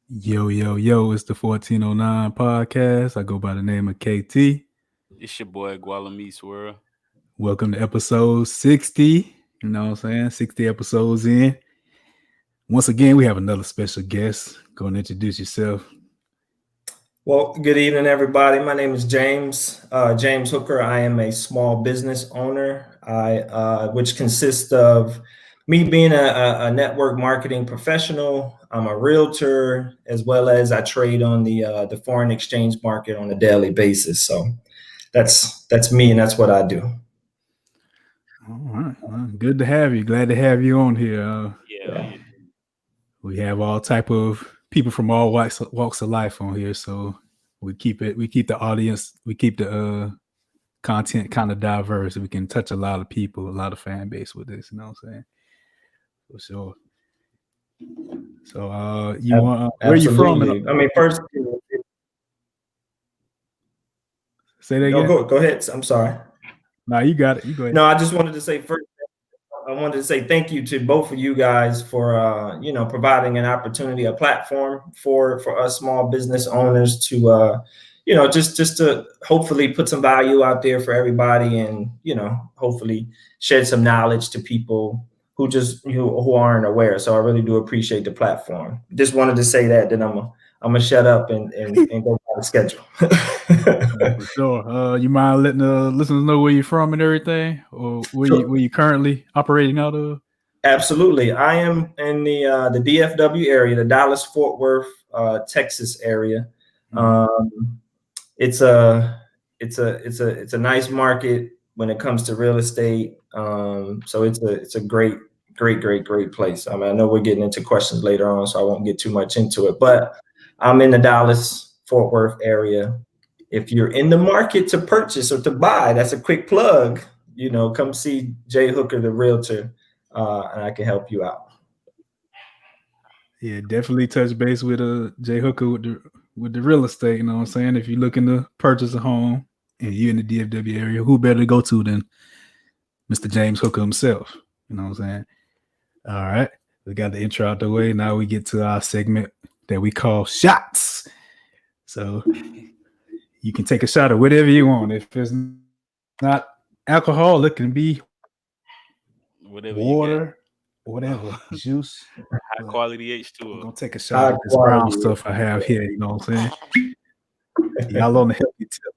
Yo, yo, yo, it's the 1409 podcast. I go by the name of KT. It's your boy GualaMeetsWorld. Welcome to episode 60. You know what I'm saying? 60 episodes in. Once again, we have another special guest. Go and introduce yourself. Well, good evening, everybody. My name is James Hooker. I am a small business owner, which consists of me being a network marketing professional. I'm a realtor, as well as I trade on the foreign exchange market on a daily basis. So that's me, and that's what I do. All right. Well, good to have you. Glad to have you on here. Yeah. We have all type of people from all walks of life on here. So we keep the audience, we keep the content kind of diverse. We can touch a lot of people, a lot of fan base with this, you know what I'm saying? For sure. So where are you from? I mean, first, Say that again. Go ahead. I'm sorry. No, you got it. You go ahead. No, I just wanted to say first, I wanted to say thank you to both of you guys for providing an opportunity, a platform for us small business owners to just to hopefully put some value out there for everybody, and hopefully shed some knowledge to people who aren't aware. So I really do appreciate the platform. Just wanted to say that. Then I'm gonna shut up and go by the schedule. For sure. You mind letting the listeners know where you're from and everything, or where you currently operating out of? Absolutely. I am in the DFW area, the Dallas-Fort Worth, Texas area. It's a nice market when it comes to real estate. So it's a great place. I mean, I know we're getting into questions later on, so I won't get too much into it. But I'm in the Dallas-Fort Worth area. If you're in the market to purchase or to buy, that's a quick plug. Come see Jay Hooker, the realtor. And I can help you out. Yeah, definitely touch base with Jay Hooker with the real estate. You know what I'm saying? If you're looking to purchase a home and you're in the DFW area, who better to go to than Mr. James Hooker himself? You know what I'm saying? All right, we got the intro out the way. Now we get to our segment that we call shots. So you can take a shot of whatever you want. If it's not alcohol, it can be Whatever water, whatever, juice. High quality H2O. I'm gonna take a shot of this brown stuff I have here. You know what I'm saying? Y'all on the healthy tip.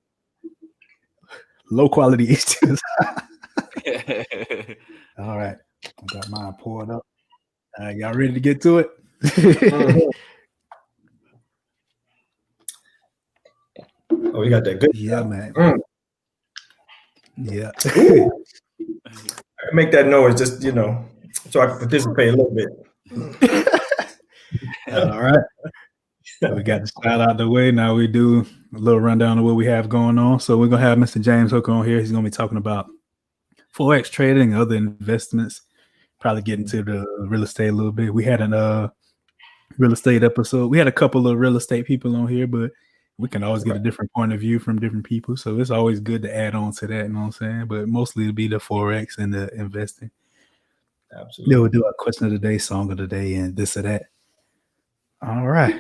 Low quality H2O. All right, I got mine poured up. Y'all ready to get to it? Oh, we got that good. Yeah, man. Yeah. Make that noise, just so I can participate a little bit. All right. We got the shot out the way. Now we do a little rundown of what we have going on. So we're gonna have Mr. James Hooker on here. He's gonna be talking about FOREX trading, other investments. Probably get into the real estate a little bit. We had a real estate episode. We had a couple of real estate people on here, but we can always get a different point of view from different people. So it's always good to add on to that, you know what I'm saying? But mostly it'll be the FOREX and the investing. Absolutely. Then we'll do a question of the day, song of the day, and this or that. All right.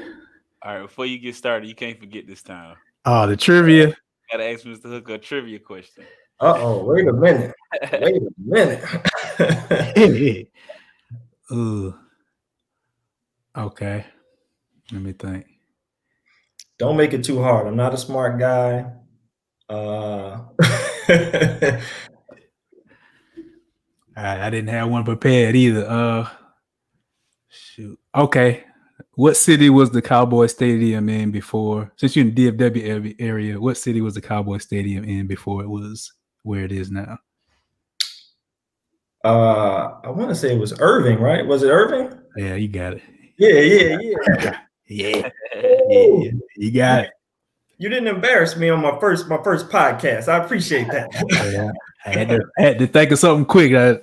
All right, before you get started, you can't forget this time. Oh, the trivia. Gotta ask Mr. Hooker a trivia question. Wait a minute. Ooh. Okay. Let me think. Don't make it too hard. I'm not a smart guy. I didn't have one prepared either. Shoot. Okay. What city was the Cowboy Stadium in before? Since you're in the DFW area, what city was the Cowboy Stadium in before it was where it is now? I want to say it was Irving, right? Was it Irving? Yeah, you got it. Yeah. Yeah, you got it. You didn't embarrass me on my first podcast. I appreciate that. Yeah, I had to think of something quick. I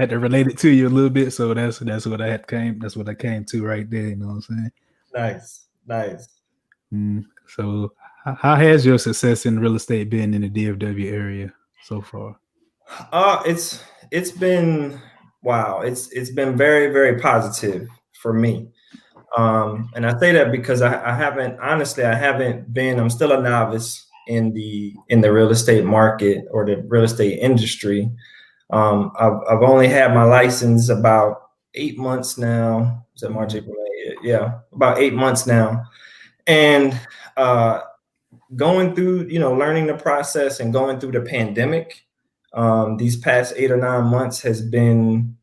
had to relate it to you a little bit, so that's what I came to right there. You know what I'm saying? Nice. So, how has your success in real estate been in the DFW area so far? It's been wow. It's been very, very positive for me. And I say that because I haven't, honestly, I haven't been, I'm still a novice in the real estate market or the real estate industry. I've only had my license about 8 months now. Is that March, April, May? Yeah, about 8 months now. And going through, learning the process and going through the pandemic, these past 8 or 9 months has been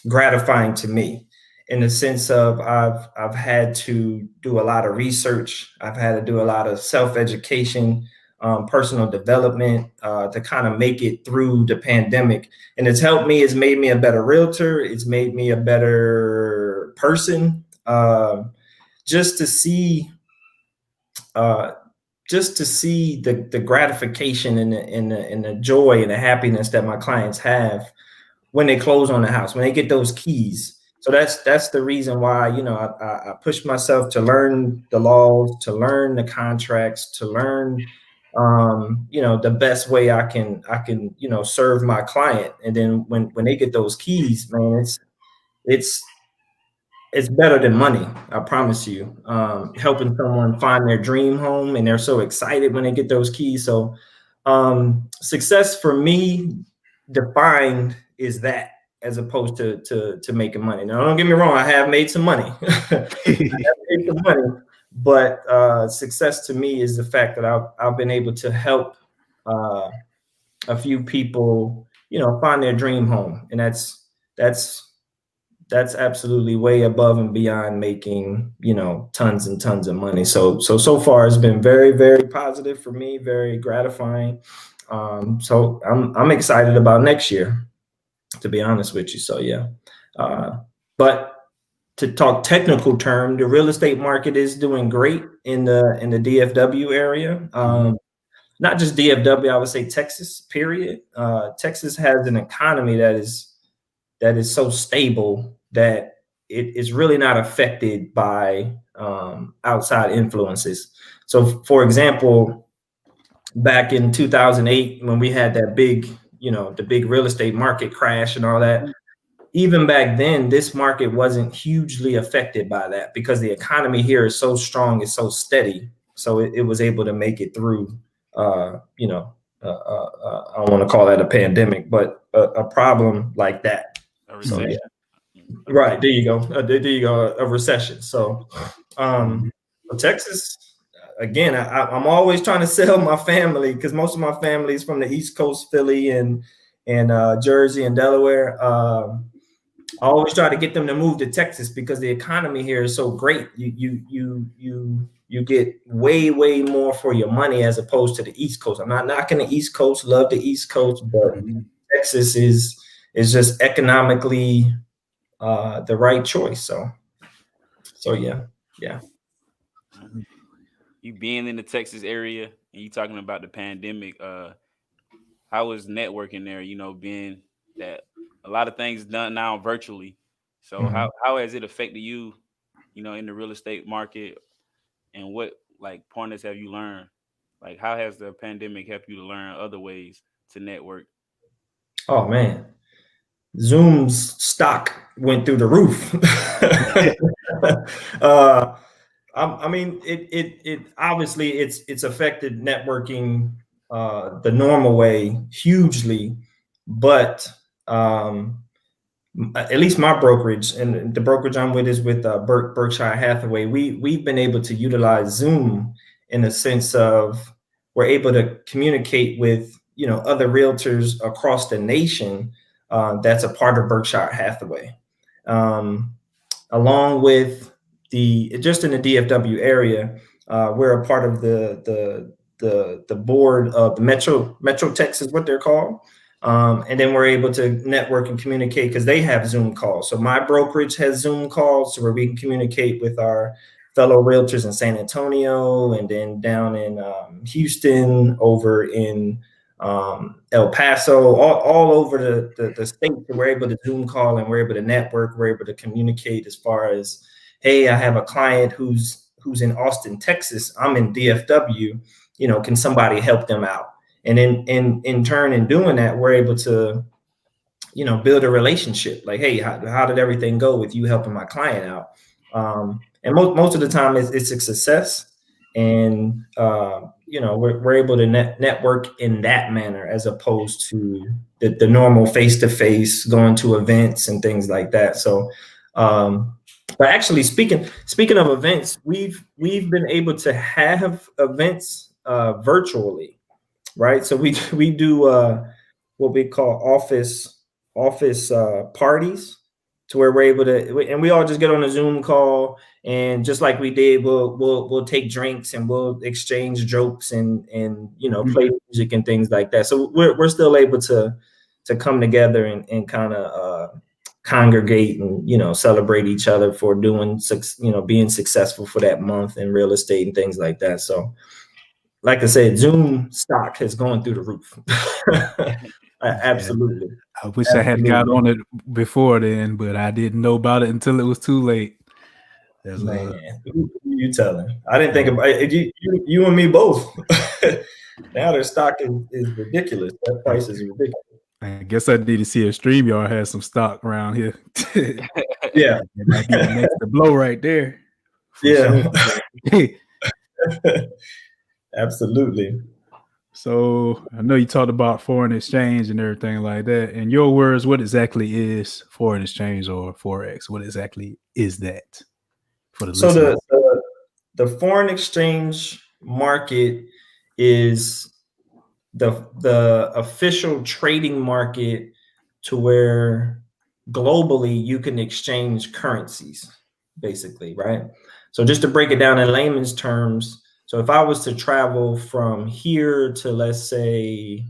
gratifying to me, in the sense of I've had to do a lot of research. I've had to do a lot of self-education, personal development, to kind of make it through the pandemic. And it's helped me. It's made me a better realtor. It's made me a better person. Just to see the gratification and the joy and the happiness that my clients have when they close on the house, when they get those keys. So that's the reason why, I pushed myself to learn the laws, to learn the contracts, to learn, the best way I can, serve my client. And then when they get those keys, man, it's better than money. I promise you. Helping someone find their dream home, and they're so excited when they get those keys. So success for me defined is that, as opposed to making money. Now, don't get me wrong, I have made some money. But success to me is the fact that I've been able to help a few people, find their dream home. And that's absolutely way above and beyond making, tons and tons of money. So far it's been very, very positive for me, very gratifying. So I'm excited about next year, to be honest with you. So yeah. But to talk technical term, the real estate market is doing great in the DFW area. Not just DFW, I would say Texas, period. Texas has an economy that is so stable that it is really not affected by outside influences. So, for example, back in 2008, when we had that big, the big real estate market crash and all that, even back then, this market wasn't hugely affected by that because the economy here is so strong, it's so steady. So it was able to make it through, I don't want to call that a pandemic, but a problem like that. A recession. Right, there you go. A recession. So Texas, again, I'm always trying to sell my family, because most of my family is from the East Coast, Philly and Jersey and Delaware. I always try to get them to move to Texas because the economy here is so great. You get way more for your money as opposed to the East Coast. I'm not knocking the East Coast, love the East Coast, but Texas is just economically the right choice. So yeah. You being in the Texas area and you talking about the pandemic, how was networking there? Being that a lot of things done now virtually. So how has it affected you, in the real estate market, and what pointers have you learned? Like, how has the pandemic helped you to learn other ways to network? Oh man, Zoom's stock went through the roof. I mean, it obviously it's affected networking the normal way hugely, but at least my brokerage, and the brokerage I'm with is with Berkshire Hathaway. We've been able to utilize Zoom in the sense of we're able to communicate with other realtors across the nation that's a part of Berkshire Hathaway, along with just in the DFW area. We're a part of the board of the Metro Texas, what they're called. And then we're able to network and communicate because they have Zoom calls. So my brokerage has Zoom calls where we can communicate with our fellow realtors in San Antonio, and then down in Houston, over in El Paso, all over the state. So we're able to Zoom call, and we're able to network. We're able to communicate as far as, hey, I have a client who's in Austin, Texas. I'm in DFW. Can somebody help them out? And in turn, in doing that, we're able to build a relationship. Like, hey, how did everything go with you helping my client out? And most of the time it's a success. And, we're able to network in that manner as opposed to the normal face-to-face going to events and things like that. So, but actually speaking of events, we've been able to have events virtually, right? So we do what we call office parties, to where we're able to, and we all just get on a Zoom call, and just like we did, we'll take drinks and we'll exchange jokes and play music and things like that. So we're still able to come together and kind of congregate and celebrate each other for being successful for that month in real estate and things like that. So, like I said, Zoom stock has gone through the roof. Absolutely. Yeah, I wish I had got on it before then, but I didn't know about it until it was too late. Man, who you telling? I didn't think about it. You and me both. Now their stock is ridiculous. That price is ridiculous. I guess I need to see if StreamYard has some stock around here. Yeah. That might be the next to blow right there. Yeah. Sure. Absolutely. So I know you talked about foreign exchange and everything like that. In your words, what exactly is foreign exchange or Forex? What exactly is that for the listeners? So the foreign exchange market is the official trading market to where globally you can exchange currencies, basically, right? So just to break it down in layman's terms, so if I was to travel from here to, let's say,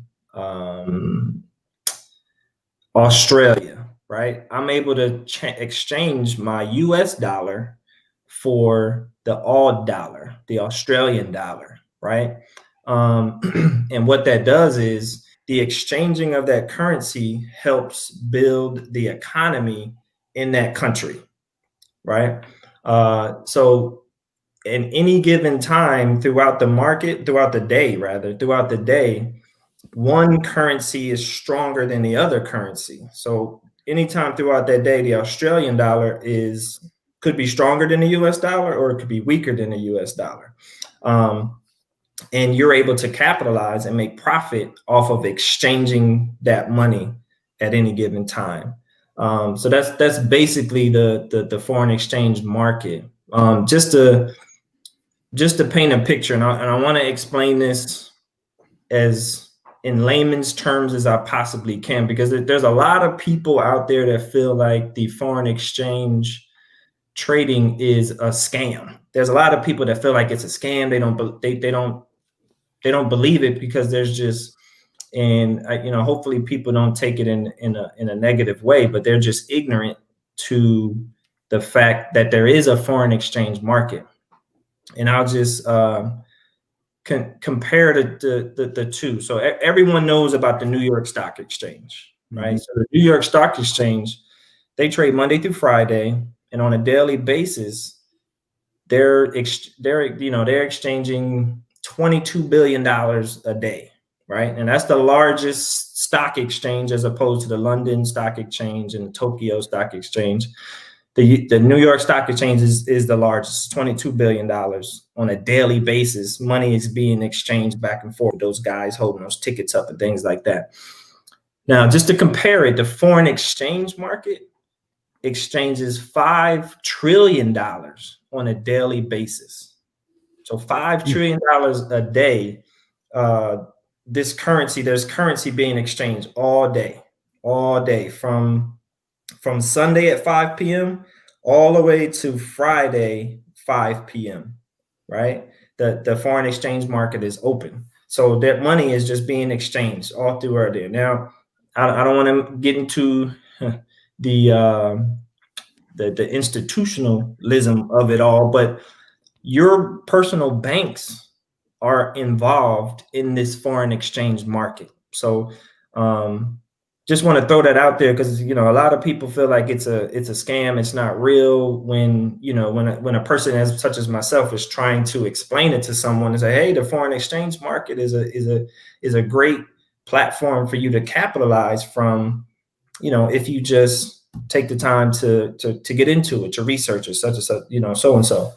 Australia, right? I'm able to exchange my US dollar for the AUD dollar, the Australian dollar, right? And what that does is the exchanging of that currency helps build the economy in that country, right? So in any given time throughout the day, one currency is stronger than the other currency. So anytime throughout that day, the Australian dollar could be stronger than the US dollar, or it could be weaker than the US dollar. And you're able to capitalize and make profit off of exchanging that money at any given time. So that's basically the foreign exchange market. Just to paint a picture, and I want to explain this as in layman's terms as I possibly can, because there's a lot of people out there that feel like the foreign exchange trading is a scam. There's a lot of people that feel like it's a scam. They don't believe it, because there's just, and hopefully people don't take it in a negative way, but they're just ignorant to the fact that there is a foreign exchange market. And I'll just compare the two. So everyone knows about the New York Stock Exchange, right? So the New York Stock Exchange, they trade Monday through Friday, and on a daily basis, they're exchanging $22 billion a day, right? And that's the largest stock exchange, as opposed to the London Stock Exchange and the Tokyo Stock Exchange. The New York Stock Exchange is the largest, $22 billion on a daily basis. Money is being exchanged back and forth. Those guys holding those tickets up and things like that. Now, just to compare it, the foreign exchange market exchanges $5 trillion on a daily basis. So $5 trillion a day. There's currency being exchanged all day from Sunday at 5 p.m. all the way to Friday, 5 p.m., right? The foreign exchange market is open. So that money is just being exchanged all throughout there. Now, I don't want to get into the institutionalism of it all, but your personal banks are involved in this foreign exchange market. So just want to throw that out there, because a lot of people feel like it's a scam, it's not real, when when a person such as myself is trying to explain it to someone and say, hey, the foreign exchange market is a great platform for you to capitalize from if you just take the time to get into it, to research it, such and such, so and so.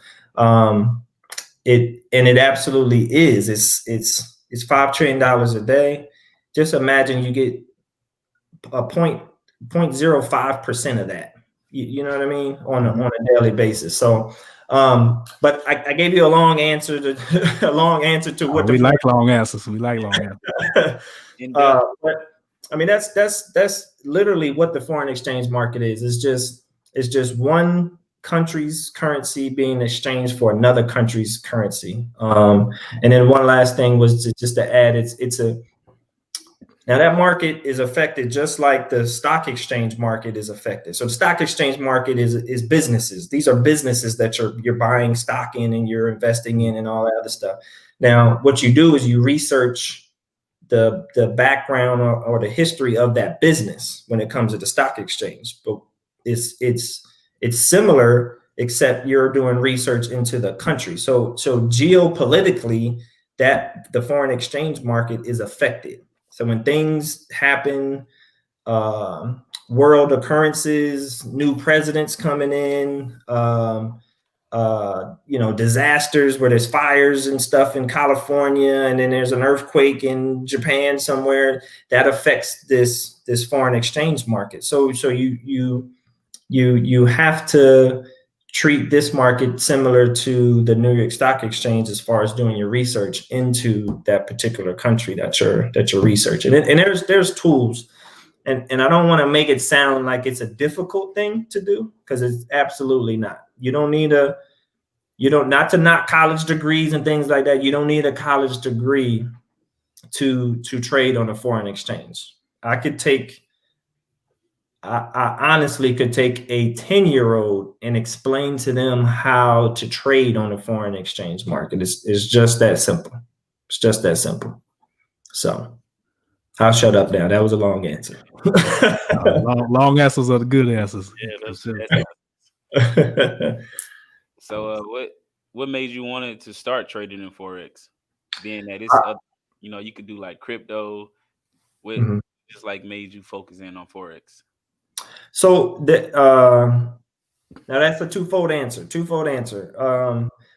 It absolutely is. It's $5 trillion a day. Just imagine you get a 0.05% of that. You know what I mean? On a daily basis. So, but I gave you a long answer to what we like long answers. We like long answers. But I mean, that's literally what the foreign exchange market is. It's just one country's currency being exchanged for another country's currency. And then one last thing was just to add, now that market is affected just like the stock exchange market is affected. So the stock exchange market is businesses. These are businesses that you're buying stock in and you're investing in and all that other stuff. Now, what you do is you research the background or the history of that business when it comes to the stock exchange. But it's similar, except you're doing research into the country. So geopolitically, that the foreign exchange market is affected. So when things happen, world occurrences, new presidents coming in, disasters where there's fires and stuff in California, and then there's an earthquake in Japan somewhere, that affects this foreign exchange market. So you have to treat this market similar to the New York Stock Exchange as far as doing your research into that particular country that you're researching. And there's tools, and I don't want to make it sound like it's a difficult thing to do, because it's absolutely not. You don't need not to knock college degrees and things like that. You don't need a college degree to trade on a foreign exchange. I honestly could take a 10-year-old and explain to them how to trade on the foreign exchange market. It's just that simple. It's just that simple. So I'll shut up now. That was a long answer. Long answers are the good answers. Yeah, So what made you want to start trading in Forex? Being that it's you could do like crypto. What just like made you focus in on Forex? So now that's a twofold answer.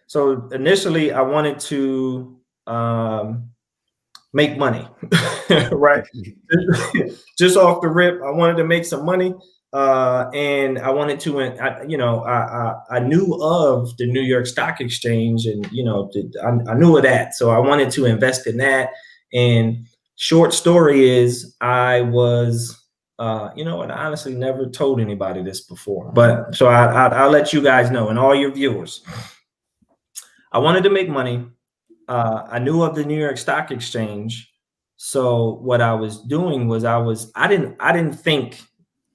So initially I wanted to make money, right? Just off the rip, I wanted to make some money, and I wanted to. I knew of the New York Stock Exchange, and I knew of that, so I wanted to invest in that. And short story is, I was. And I honestly never told anybody this before, but so I'll let you guys know, and all your viewers. I wanted to make money. I knew of the New York Stock Exchange, so what I was doing was I didn't think,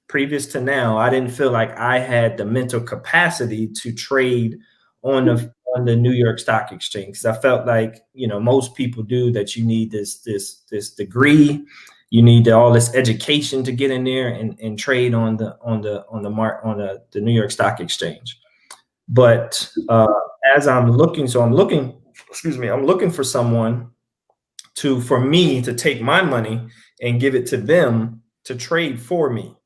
previous to now, I didn't feel like I had the mental capacity to trade on the New York Stock Exchange, because I felt like most people do, that you need this degree. You need all this education to get in there and trade on the New York Stock Exchange. But as I'm looking for someone for me to take my money and give it to them to trade for me.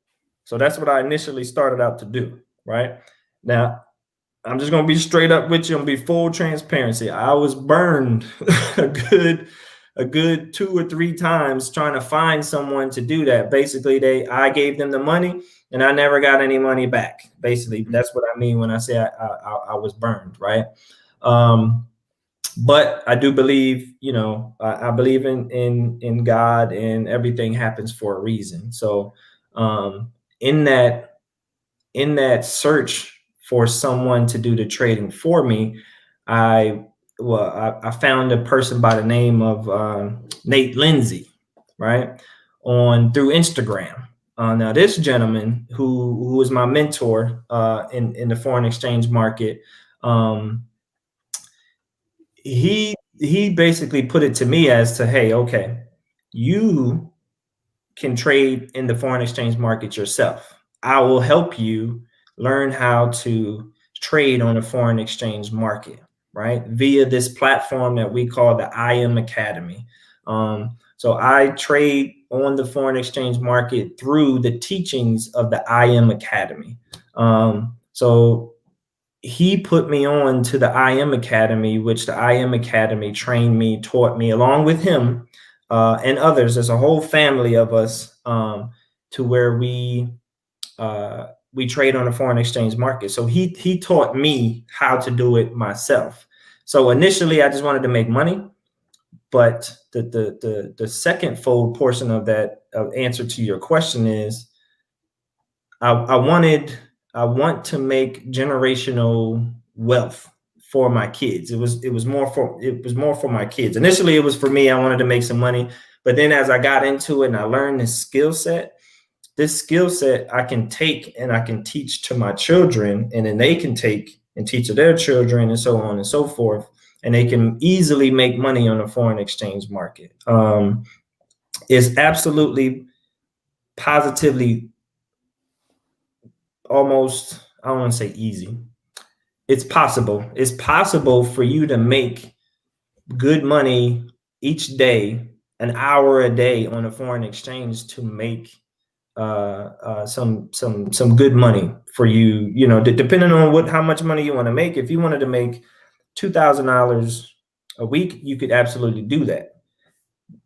So that's what I initially started out to do. Right now, I'm just gonna be straight up with you and be full transparency. I was burned a good 2 or 3 times trying to find someone to do that. Basically, I gave them the money and I never got any money back. Basically, that's what I mean when I say I was burned, right? But I do believe, I believe in God, and everything happens for a reason. So in that search for someone to do the trading for me, I found a person by the name of Nate Lindsay, right, through Instagram. Now this gentleman who was my mentor in the foreign exchange market, he basically put it to me as to, hey, okay, you can trade in the foreign exchange market yourself. I will help you learn how to trade on the foreign exchange market, right, via this platform that we call the IM Academy. So I trade on the foreign exchange market through the teachings of the IM Academy. So he put me on to the IM Academy, which the IM Academy trained me, taught me, along with him and others. There's a whole family of us to where we trade on the foreign exchange market. So he taught me how to do it myself. So initially, I just wanted to make money, but the second fold portion of that answer to your question is, I want to make generational wealth for my kids. It was more for my kids. Initially, it was for me. I wanted to make some money, but then as I got into it and I learned this skill set I can take and I can teach to my children, and then they can take and teach to their children, and so on and so forth. And they can easily make money on the foreign exchange market. It's absolutely, positively, almost, I don't want to say easy. It's possible. It's possible for you to make good money each day, an hour a day on a foreign exchange, to make some good money for you. You know, depending on how much money you want to make. If you wanted to make $2,000 a week, you could absolutely do that.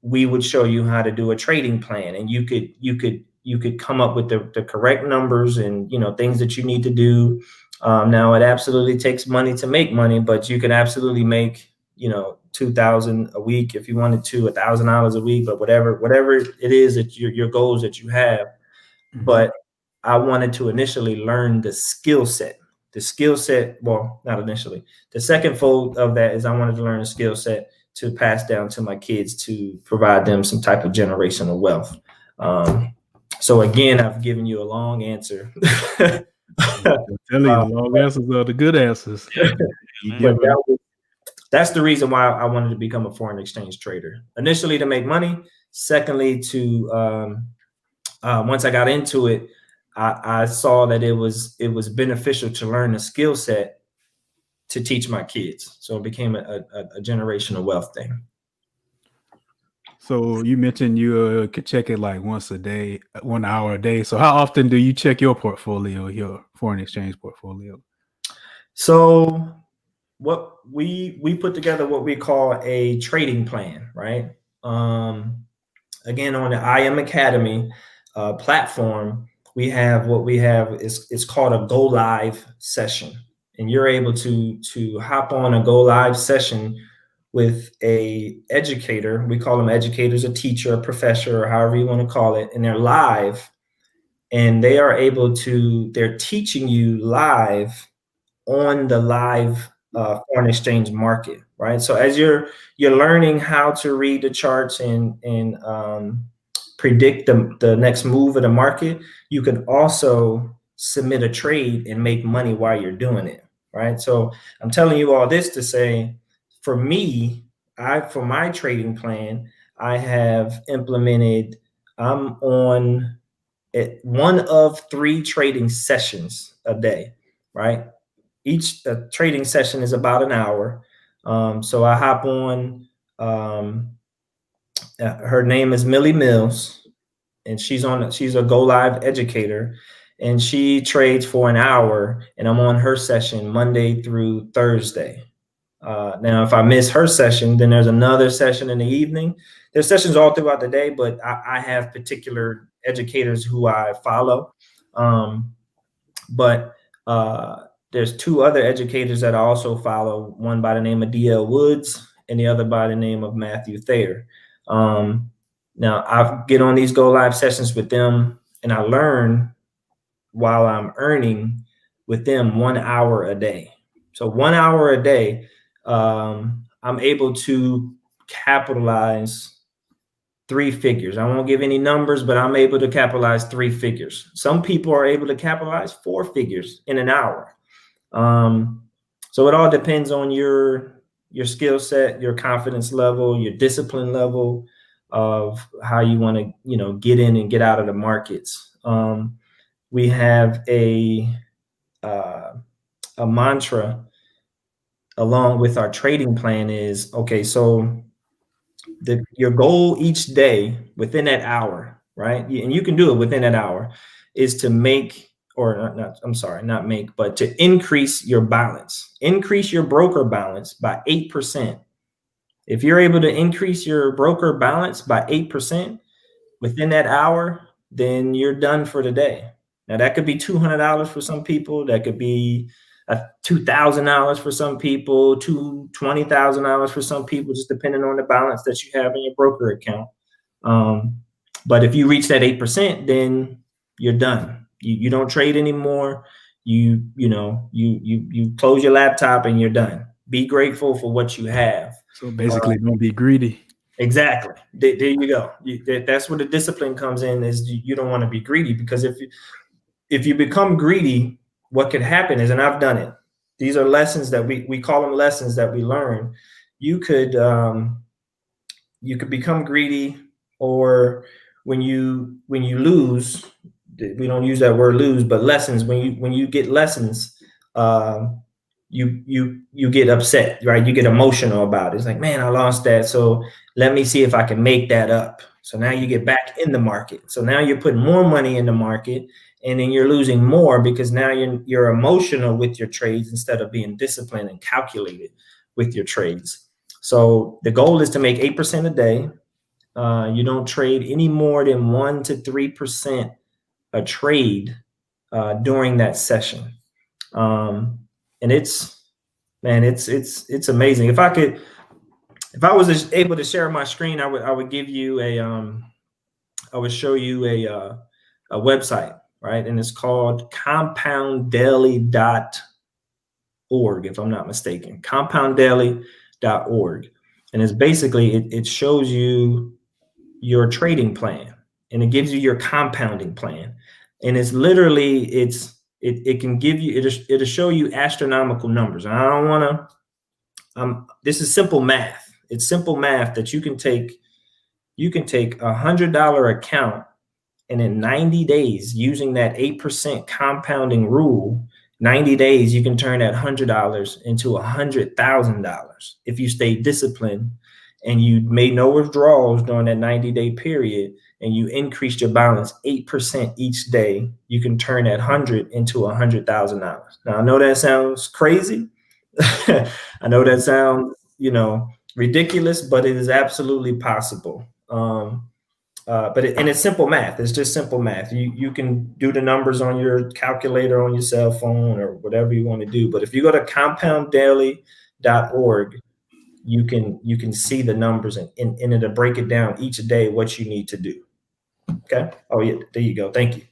We would show you how to do a trading plan, and you could come up with the correct numbers and, you know, things that you need to do. Now, it absolutely takes money to make money, but you can absolutely make, you know, $2,000 a week if you wanted to, $1,000 a week, but whatever it is that your goals that you have. But I wanted to initially learn the skill set. Well, not initially. The second fold of that is I wanted to learn a skill set to pass down to my kids to provide them some type of generational wealth. So again, I've given you a long answer. I'm telling you, the long answers are the good answers. That's the reason why I wanted to become a foreign exchange trader. Initially, to make money. Secondly, to once I got into it, I saw that it was beneficial to learn a skill set to teach my kids. So it became a generational wealth thing. So you mentioned you could check it like once a day, 1 hour a day. So how often do you check your portfolio, your foreign exchange portfolio? So what we put together what we call a trading plan, right? Again, on the IM Academy platform, we have it's called a go live session, and you're able to hop on a go live session with a educator. We call them educators, a teacher, a professor, or however you want to call it, and they're live, and they're teaching you live on the live foreign exchange market, right? So as you're learning how to read the charts and predict the next move of the market, you can also submit a trade and make money while you're doing it, right? So I'm telling you all this to say, for me, for my trading plan, I have implemented, I'm on one of 3 trading sessions a day, right? Each trading session is about an hour. So I hop on, her name is Millie Mills, and she's a Go Live educator, and she trades for an hour, and I'm on her session Monday through Thursday. Now, if I miss her session, then there's another session in the evening. There's sessions all throughout the day, but I have particular educators who I follow. But there's 2 other educators that I also follow, one by the name of DL Woods and the other by the name of Matthew Thayer. Now, I get on these go live sessions with them, and I learn while I'm earning with them 1 hour a day. So 1 hour a day, I'm able to capitalize 3 figures. I won't give any numbers, but I'm able to capitalize 3 figures. Some people are able to capitalize 4 figures in an hour. So it all depends on your skill set, your confidence level, your discipline level of how you want to, you know, get in and get out of the markets. We have a mantra along with our trading plan is, okay, so your goal each day within that hour, right? And you can do it within that hour, is to make, or not make, but to increase your balance, increase your broker balance by 8%. If you're able to increase your broker balance by 8% within that hour, then you're done for the day. Now that could be $200 for some people. That could be $2,000 for some people, $20,000 for some people, just depending on the balance that you have in your broker account. But if you reach that 8%, then you're done. You don't trade anymore. You close your laptop and you're done. Be grateful for what you have. So basically, don't be greedy. Exactly. There you go. That's where the discipline comes in. Is you don't want to be greedy, because if you become greedy, what could happen is, and I've done it. These are lessons that we call them lessons that we learn. You could become greedy, or when you lose, we don't use that word lose, but lessons. When you get lessons, you get upset, right? You get emotional about it. It's like, man, I lost that. So let me see if I can make that up. So now you get back in the market. So now you're putting more money in the market, and then you're losing more because now you're emotional with your trades instead of being disciplined and calculated with your trades. So the goal is to make 8% a day. You don't trade any more than 1 to 3% a trade during that session. And it's amazing. If I was able to share my screen, I would give you I would show you a website, right? And it's called compounddaily.org, if I'm not mistaken, compounddaily.org. And it's basically, it shows you your trading plan, and it gives you your compounding plan. And it's literally, it can give you, it'll show you astronomical numbers. And I don't want to, this is simple math. It's simple math that you can take $100 account, and in 90 days, using that 8% compounding rule, 90 days, you can turn that $100 into $100,000 if you stay disciplined and you made no withdrawals during that 90-day period, and you increased your balance 8% each day. You can turn that 100 into $100,000. Now, I know that sounds crazy. I know that sounds, ridiculous, but it is absolutely possible. But it's simple math. It's just simple math. You can do the numbers on your calculator, on your cell phone, or whatever you want to do. But if you go to compounddaily.org, you can see the numbers, and it'll break it down each day what you need to do. Okay. Oh yeah, there you go. Thank you.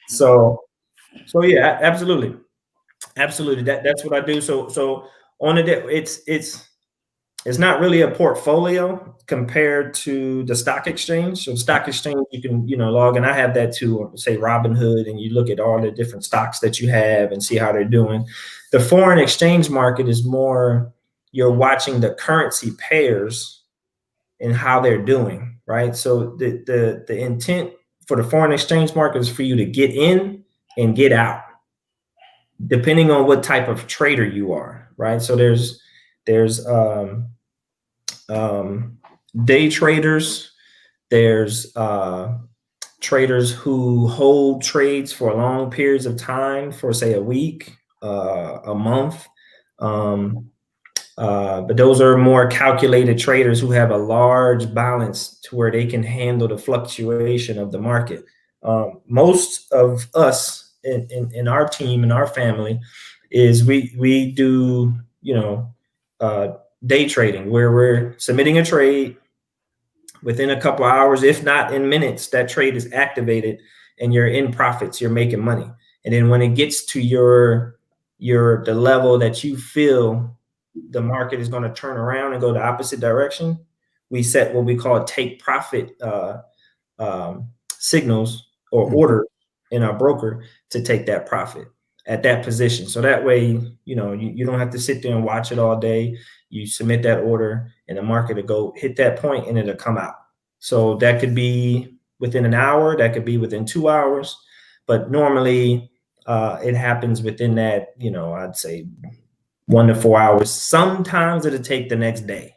So yeah, absolutely. That's what I do. So on a day, it's not really a portfolio compared to the stock exchange. So stock exchange, you can, log in. I have that too, say Robinhood, and you look at all the different stocks that you have and see how they're doing. The foreign exchange market is more, you're watching the currency pairs and how they're doing, right? So the intent for the foreign exchange market is for you to get in and get out, depending on what type of trader you are, right? So there's day traders, there's traders who hold trades for long periods of time, for say a week, a month. But those are more calculated traders who have a large balance to where they can handle the fluctuation of the market. Most of us in our team, in our family, is we do, day trading, where we're submitting a trade. Within a couple of hours, if not in minutes, that trade is activated and you're in profits, you're making money. And then when it gets to the level that you feel the market is going to turn around and go the opposite direction, we set what we call take profit signals or order in our broker to take that profit at that position. So that way, you don't have to sit there and watch it all day. You submit that order and the market will go hit that point and it'll come out. So that could be within an hour, that could be within 2 hours, but normally it happens within that, I'd say 1 to 4 hours. Sometimes it'll take the next day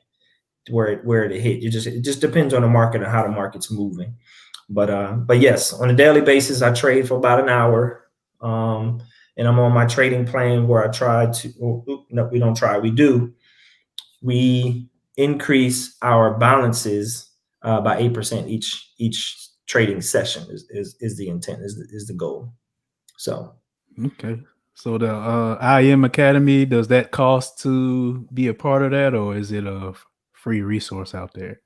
where it hit. It just depends on the market and how the market's moving. But yes, on a daily basis, I trade for about an hour. And I'm on my trading plan where I try to, no, we don't try, we do. We increase our balances by 8% each trading session is the intent, is the goal. So. Okay. So the IM Academy, does that cost to be a part of that, or is it a free resource out there?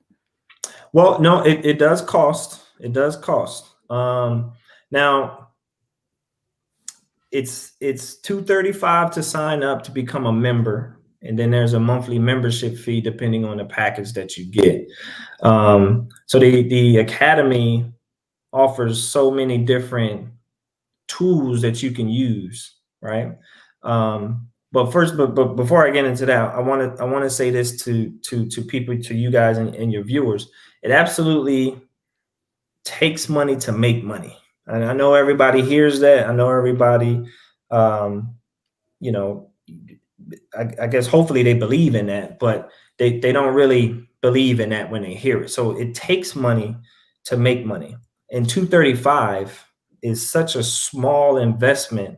Well, no, it does cost. It does cost. Now it's $235 to sign up to become a member, and then there's a monthly membership fee depending on the package that you get. So the Academy offers so many different tools that you can use, right? But before I get into that, I want to say this to people, to you guys and your viewers. It absolutely takes money to make money. And I know everybody hears that. I know everybody, you know, I guess hopefully they believe in that, but they don't really believe in that when they hear it. So it takes money to make money. And 235 is such a small investment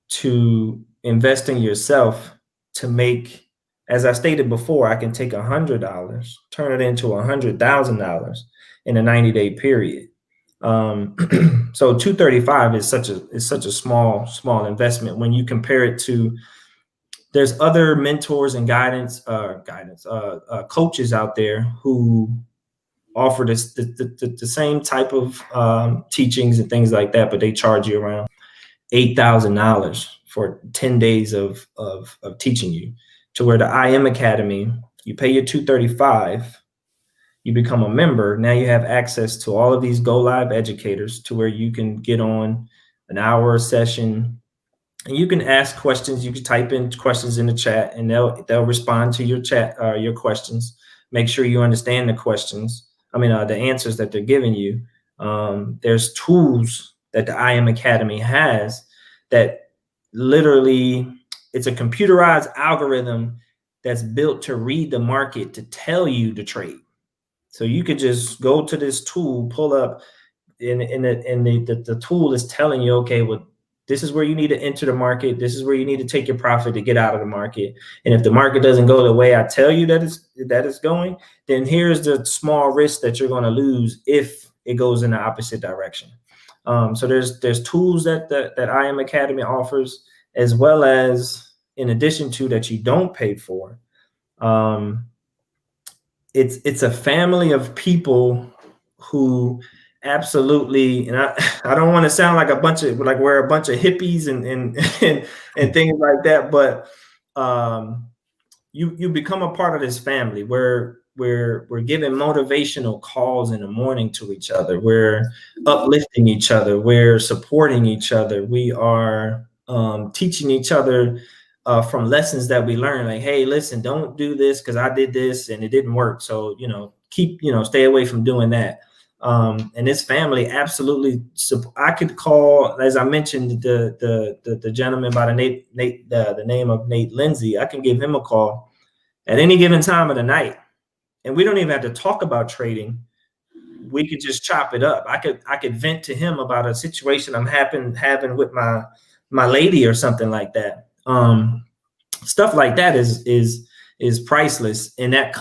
to invest in yourself to make, as I stated before, I can take $100, turn it into $100,000 in a 90-day period. So 235 is such a small investment when you compare it to, there's other mentors and coaches out there who offer the same type of teachings and things like that, but they charge you around $8,000 for 10 days of teaching you. To where the IM Academy, you pay your $235, you become a member. Now you have access to all of these Go Live educators, to where you can get on an hour session and you can ask questions. You can type in questions in the chat and they'll respond to your chat, your questions. Make sure you understand the questions. The answers that they're giving you. There's tools that the IM Academy has that literally, it's a computerized algorithm that's built to read the market to tell you to trade. So you could just go to this tool, pull up, and the tool is telling you, okay, well, this is where you need to enter the market. This is where you need to take your profit to get out of the market. And if the market doesn't go the way I tell you that it's going, then here's the small risk that you're going to lose if it goes in the opposite direction. So there's tools that IM Academy offers, as well as, in addition to that, you don't pay for. It's a family of people who absolutely, and I don't want to sound like we're a bunch of hippies and things like that, but you become a part of this family where we're giving motivational calls in the morning to each other. We're uplifting each other. We're supporting each other. We are teaching each other from lessons that we learn. Like, hey, listen, don't do this because I did this and it didn't work. So, stay away from doing that. And this family absolutely, I could call, as I mentioned, the gentleman by the name of Nate Lindsay. I can give him a call at any given time of the night. And we don't even have to talk about trading. We could just chop it up. I could vent to him about a situation I'm having with my lady or something like that. Stuff like that is priceless, and that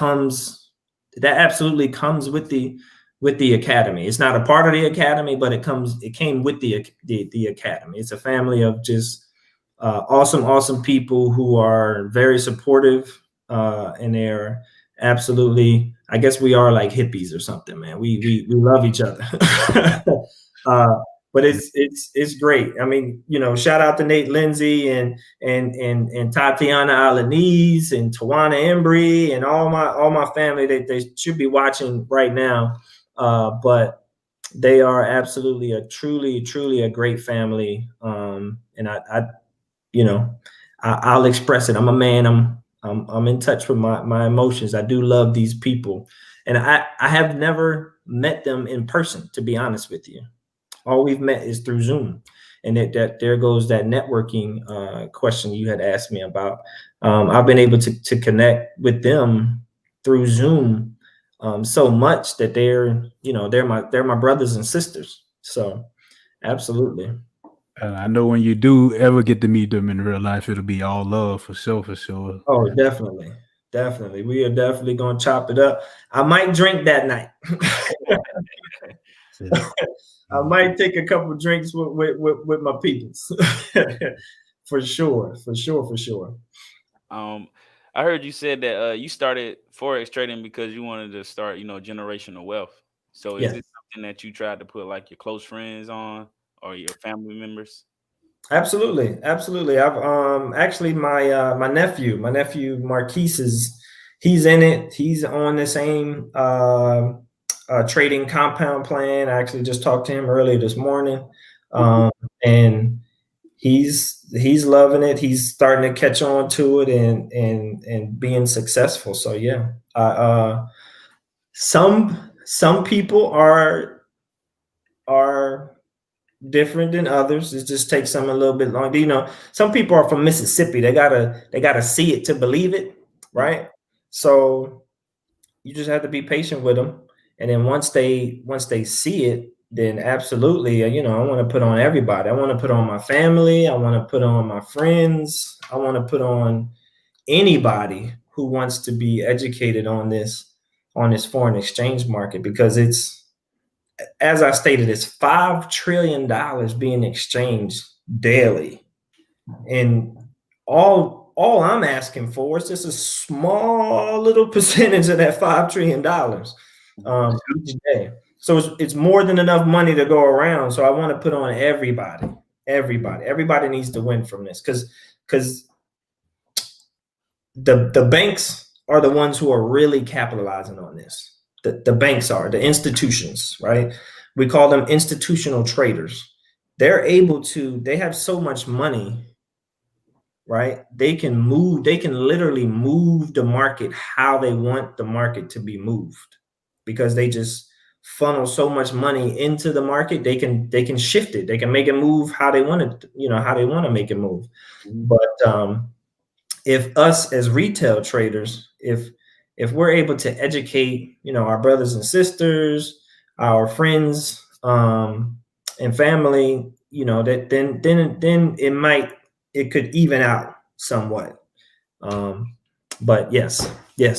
absolutely comes with the Academy. It's not a part of the Academy, but it came with the Academy. It's a family of just awesome people who are very supportive, and they're absolutely, I guess we are like hippies or something, man. We love each other. But it's great. Shout out to Nate Lindsay and Tatiana Alanese and Tawana Embry and all my family. They should be watching right now. But they are absolutely truly a great family. And I'll express it. I'm a man. I'm in touch with my emotions. I do love these people, and I have never met them in person, to be honest with you. All we've met is through Zoom. And that there goes that networking question you had asked me about. I've been able to connect with them through Zoom so much that they're my brothers and sisters. So absolutely. I know when you do ever get to meet them in real life, it'll be all love for sure, for sure. Oh, definitely. Definitely. We are definitely going to chop it up. I might drink that night. I might take a couple of drinks with my peoples. For sure. I heard you said that you started Forex trading because you wanted to start, generational wealth. So is Yes. this something that you tried to put like your close friends on or your family members? Absolutely. I've actually my nephew Marquise he's in it. He's on the same trading compound plan. I actually just talked to him earlier this morning. And he's loving it. He's starting to catch on to it and being successful. So yeah. Some people are different than others. It just takes them a little bit longer. Some people are from Mississippi. They gotta see it to believe it, right? So you just have to be patient with them. And then once they see it, then absolutely, I want to put on everybody. I want to put on my family. I want to put on my friends. I want to put on anybody who wants to be educated on this foreign exchange market, because it's, as I stated, it's $5 trillion being exchanged daily. And all I'm asking for is just a small little percentage of that $5 trillion each day. So it's more than enough money to go around. So I want to put on everybody. Everybody needs to win from this, because the banks are the ones who are really capitalizing on this. The banks are the institutions, right? We call them institutional traders. They have so much money, right? They can literally move the market how they want the market to be moved, because they just funnel so much money into the market. They can shift it. They can make it move how they want it, how they want to make it move. But if us as retail traders, if we're able to educate, our brothers and sisters, our friends, and family, that then it could even out somewhat. But yes,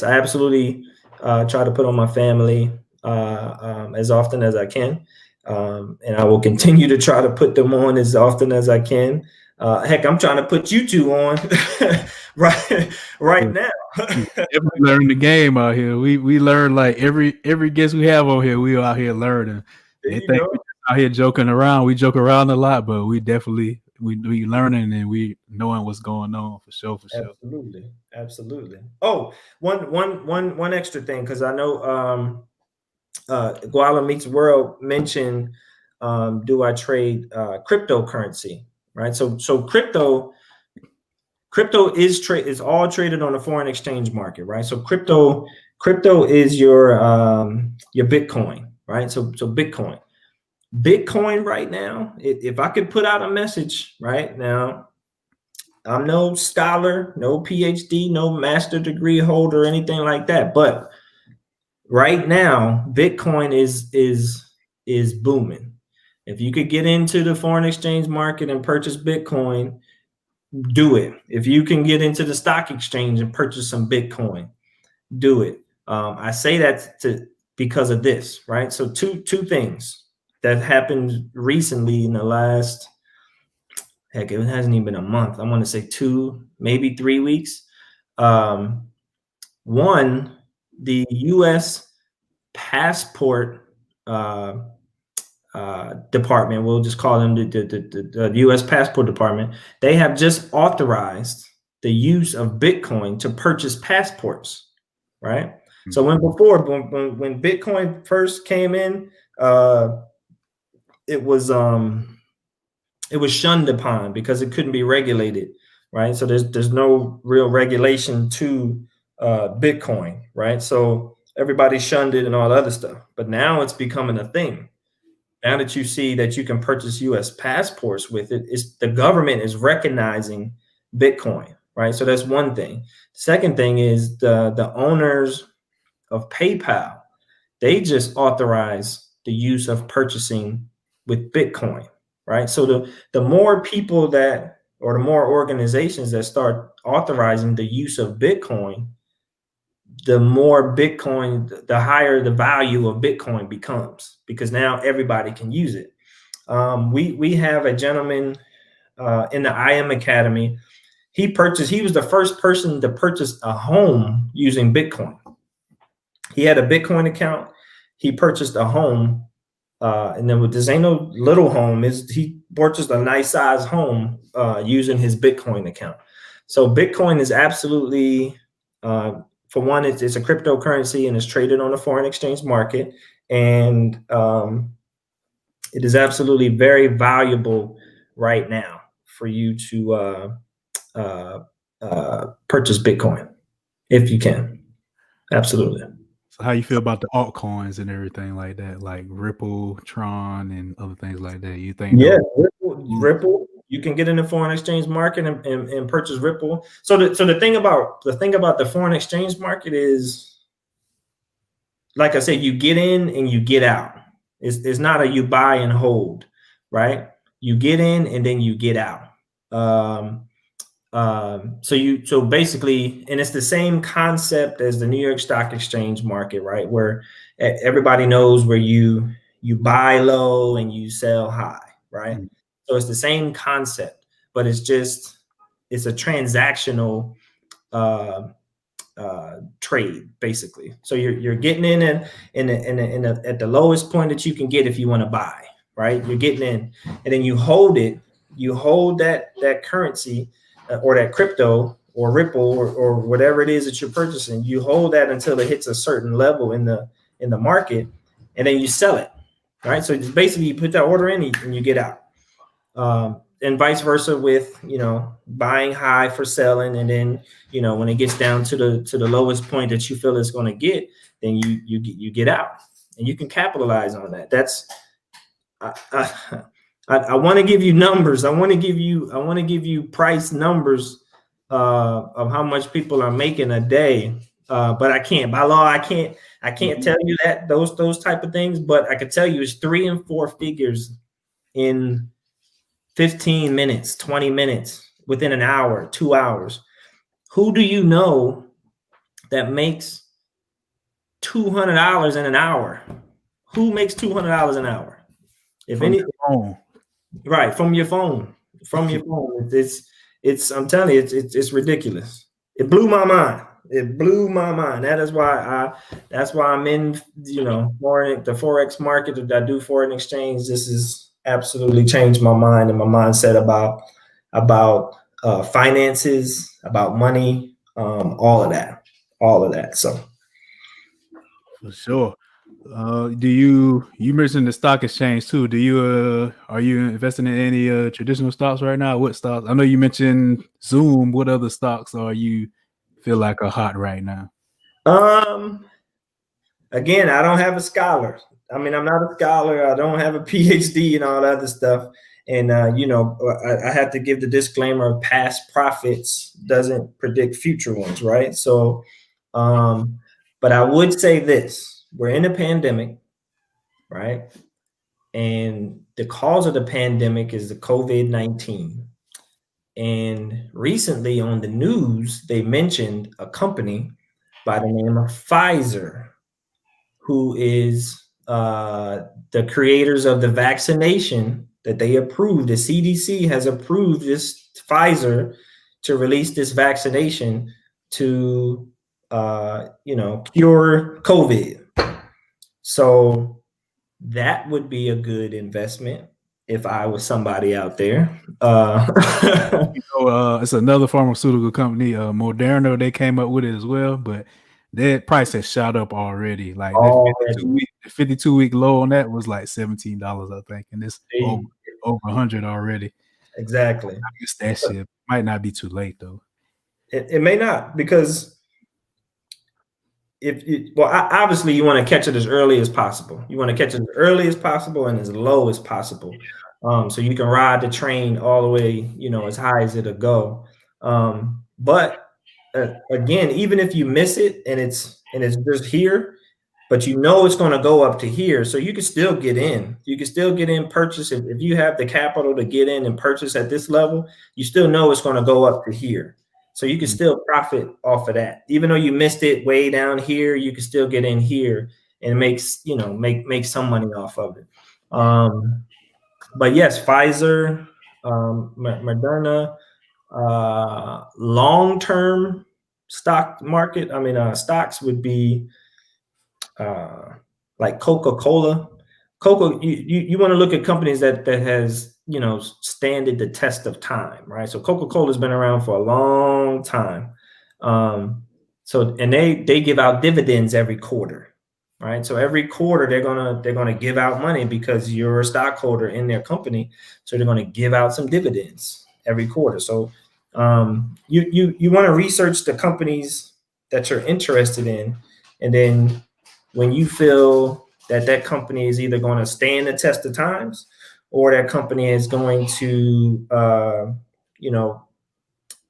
I absolutely try to put on my family as often as I can, and I will continue to try to put them on as often as I can. Heck, I'm trying to put you two on right now. Definitely learning the game out here. We learn like every guest we have on here. We out here learning. They think we out here joking around. We joke around a lot, but we definitely we learning and we knowing what's going on for sure. Absolutely. Oh, one extra thing, because I know GualaMeetsWorld mentioned, do I trade cryptocurrency, right? So crypto is all traded on the foreign exchange market, right? So crypto is your Bitcoin, right? So Bitcoin right now, if I could put out a message right now, I'm no scholar, no PhD, no master degree holder, anything like that, but right now Bitcoin is booming. If you could get into the foreign exchange market and purchase Bitcoin, do it. If you can get into the stock exchange and purchase some Bitcoin, do it. I say that because of this, right? So two things that happened recently in the last, heck, it hasn't even been a month. I want to say 2, maybe 3 weeks. One, the U.S. passport department, we'll just call them the U.S. passport department. They have just authorized the use of Bitcoin to purchase passports, right? Mm-hmm. So when Bitcoin first came in, it was shunned upon because it couldn't be regulated, right? So there's no real regulation to Bitcoin, right? So everybody shunned it and all other stuff, but now it's becoming a thing. now that you see that you can purchase U.S. passports with it, the government is recognizing Bitcoin, right? So that's one thing. Second thing is the owners of PayPal, they just authorize the use of purchasing with Bitcoin, right? So the more people that, or the more organizations that start authorizing the use of Bitcoin, the more Bitcoin, the higher the value of Bitcoin becomes, because now everybody can use it. We have a gentleman in the IM Academy. He was the first person to purchase a home using Bitcoin. He had a Bitcoin account. He purchased a home, and then with this ain't no little home. He purchased a nice size home using his Bitcoin account. So Bitcoin is absolutely, for one, it's a cryptocurrency and it's traded on the foreign exchange market, and it is absolutely very valuable right now for you to purchase Bitcoin if you can. Absolutely. So how you feel about the altcoins and everything like that, like Ripple, Tron, and other things like that? You think? Yeah, Ripple. You can get in the foreign exchange market and purchase Ripple. So the thing about the foreign exchange market is, like I said, you get in and you get out. It's not a you buy and hold, right? You get in and then you get out. So basically, and it's the same concept as the New York Stock Exchange market, right? Where everybody knows where you buy low and you sell high, right? Mm-hmm. So it's the same concept, but it's a transactional trade, basically. So you're getting in at the lowest point that you can get if you want to buy, right? You're getting in, and then you hold it. You hold that currency or that crypto or Ripple or whatever it is that you're purchasing. You hold that until it hits a certain level in the market, and then you sell it, right? So it's basically you put that order in and you get out. And vice versa with, buying high for selling, and then, when it gets down to the lowest point that you feel it's going to get, then you get out, and you can capitalize on that. That's I want to give you numbers. I want to give you price numbers of how much people are making a day. But I can't, by law, I can't tell you that those type of things. But I can tell you it's 3 and 4 figures in 15 minutes, 20 minutes, within an hour, 2 hours. Who do you know that makes $200 in an hour? Who makes $200 an hour? If any, right, from your phone. It's I'm telling you, it's ridiculous. It blew my mind. That is why I'm in, the Forex market. That I do foreign exchange. This is absolutely changed my mind and my mindset about finances, about money, all of that. So for sure. You mentioned the stock exchange too. Are you investing in any traditional stocks right now? What stocks? I know you mentioned Zoom. What other stocks are you feel like are hot right now? Again, I don't have a scholar. I mean, I'm not a scholar. I don't have a PhD and all that other stuff. And, I have to give the disclaimer of past profits doesn't predict future ones, right? So, but I would say this. We're in a pandemic, right? And the cause of the pandemic is the COVID-19. And recently on the news, they mentioned a company by the name of Pfizer, who is the creators of the vaccination that they approved. The CDC has approved this Pfizer to release this vaccination to, cure COVID. So that would be a good investment if I was somebody out there. It's another pharmaceutical company, Moderna. They came up with it as well, but their price has shot up already. Like the 52-week low on that was like $17, I think, and it's over 100 already. Exactly. I guess that shit might not be too late though. It may not, because obviously you want to catch it as early as possible. You want to catch it as early as possible and as low as possible. So you can ride the train all the way, as high as it'll go. But again, even if you miss it and it's just here, but it's going to go up to here. So you can still get in. You can still get in, purchase. If you have the capital to get in and purchase at this level, you still know it's going to go up to here. So you can still profit off of that. Even though you missed it way down here, you can still get in here and make some money off of it. But yes, Pfizer, Moderna, long-term stock market. Stocks would be like Coca-Cola. You want to look at companies that has standed the test of time, right? So Coca-Cola has been around for a long time. And they give out dividends every quarter, right? So every quarter they're gonna give out money because you're a stockholder in their company, so they're gonna give out some dividends every quarter. So you want to research the companies that you're interested in, and then when you feel that company is either going to stand the test of times, or that company is going to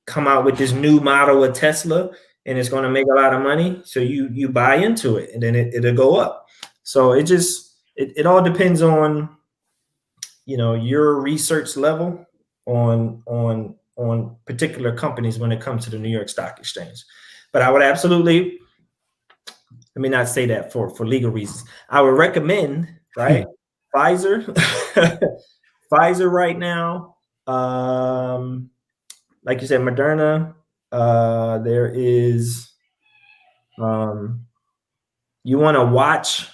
come out with this new model of Tesla and it's going to make a lot of money, so you buy into it, and then it'll go up. So it all depends on your research level on particular companies when it comes to the New York Stock Exchange. But I would absolutely, let me not say that for legal reasons, I would recommend, right? Pfizer, Pfizer right now, like you said, Moderna, there is, you want to watch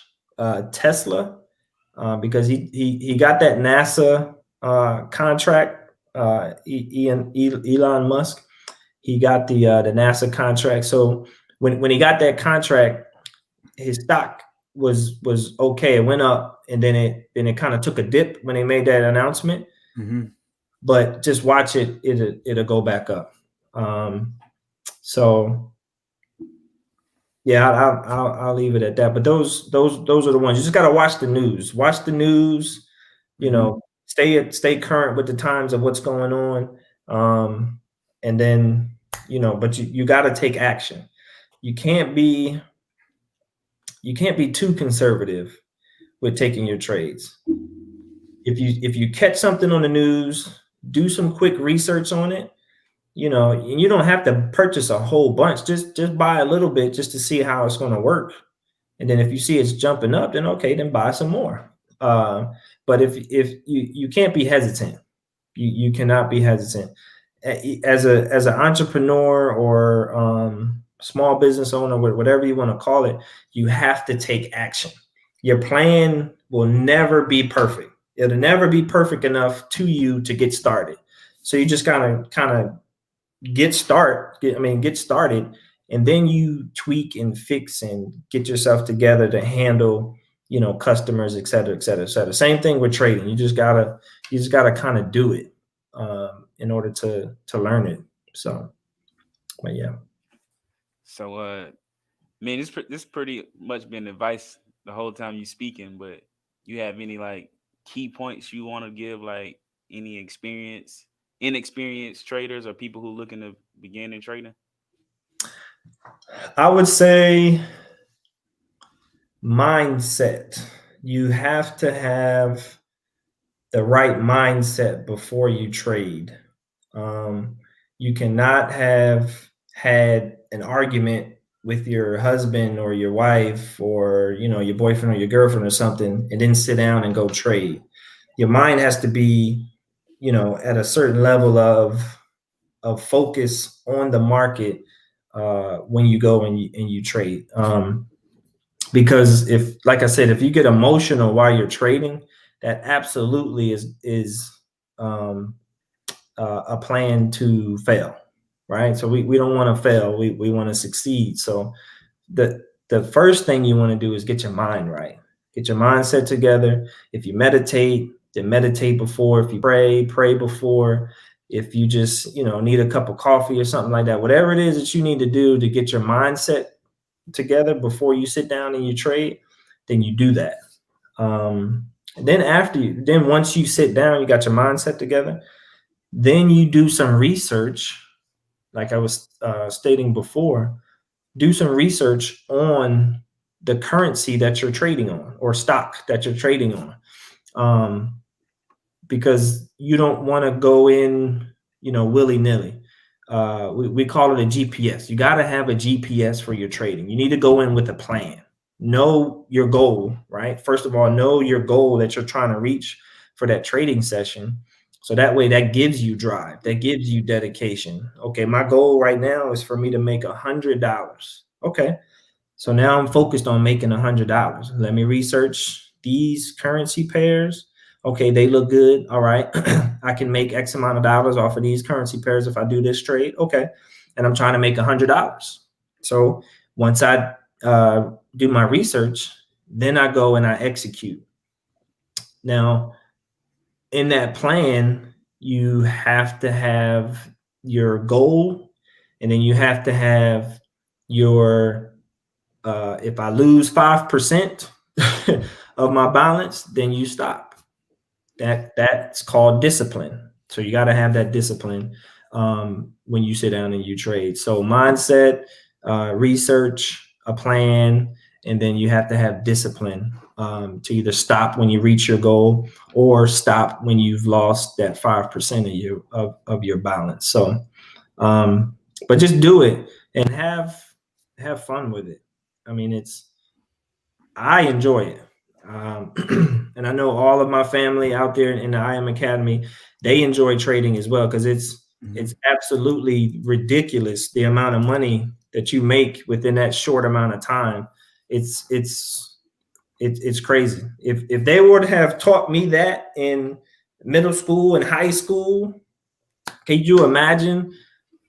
Tesla, because he got that NASA contract. Elon Musk, he got the NASA contract. So when he got that contract, his stock was okay. It went up, and then it kind of took a dip when they made that announcement. Mm-hmm. But just watch it; it'll go back up. So yeah, I'll leave it at that. But those are the ones. You just got to watch the news. Watch the news. Stay current with the times of what's going on. And then but you got to take action. You can't be too conservative with taking your trades. If you catch something on the news, do some quick research on it. And you don't have to purchase a whole bunch. Just buy a little bit just to see how it's going to work. And then if you see it's jumping up, then okay, then buy some more. But if you can't be hesitant, you cannot be hesitant. As an entrepreneur or small business owner, whatever you want to call it, you have to take action. Your plan will never be perfect. It'll never be perfect enough to you to get started. So you just kind of get started, and then you tweak and fix and get yourself together to handle, customers, et cetera, et cetera, et cetera. Same thing with trading. You just gotta kind of do it in order to learn it. So, but yeah. So, man, this pretty much been advice the whole time you speaking, but you have any like key points you want to give, like any inexperienced traders or people who looking to begin in trading? I would say mindset. You have to have the right mindset before you trade. You cannot have had an argument with your husband or your wife or your boyfriend or your girlfriend or something and then sit down and go trade. Your mind has to be at a certain level of focus on the market when you go and you trade. Because like I said, if you get emotional while you're trading, that absolutely is a plan to fail, right? So we don't want to fail. We want to succeed. So the first thing you want to do is get your mind right. Get your mindset together. If you meditate, then meditate before. If you pray before. If you just need a cup of coffee or something like that, whatever it is that you need to do to get your mindset together before you sit down and you trade, then you do that. Then once you sit down, you got your mindset together, then you do some research. Like I was stating before, do some research on the currency that you're trading on or stock that you're trading on. Because you don't want to go in, willy-nilly. We call it a GPS. You got to have a GPS for your trading. You need to go in with a plan. Know your goal, right? First of all, know your goal that you're trying to reach for that trading session. So that way that gives you drive, that gives you dedication. Okay, my goal right now is for me to make $100. Okay, so now I'm focused on making $100. Let me research these currency pairs. Okay, they look good. All right, I can make X amount of dollars off of these currency pairs if I do this trade. Okay, and I'm trying to make $100. So once I do my research, then I go and I execute. Now, in that plan, you have to have your goal, and then you have to have your, if I lose 5% of my balance, then you stop. That's called discipline. So you got to have that discipline when you sit down and you trade. So mindset, research, a plan, and then you have to have discipline to either stop when you reach your goal or stop when you've lost that 5% of your balance. So, but just do it and have fun with it. I mean, I enjoy it. And I know all of my family out there in the IM Academy, they enjoy trading as well, because it's absolutely ridiculous the amount of money that you make within that short amount of time. It's crazy. If they were to have taught me that in middle school and high school, can you imagine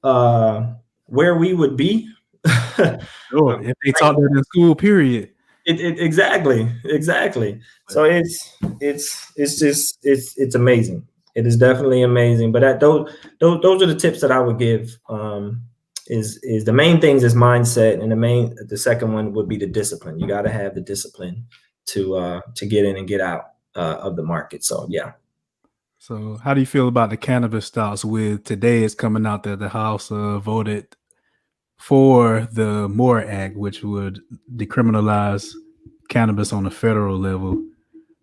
where we would be? Sure, if they taught that in school, period. Exactly. So it's amazing. It is definitely amazing. But those are the tips that I would give. Is the main things is mindset, and the second one would be the discipline. You got to have the discipline to get in and get out of the market. So yeah. So how do you feel about the cannabis stocks? With today, it's coming out that the House voted for the MORE Act, which would decriminalize cannabis on a federal level.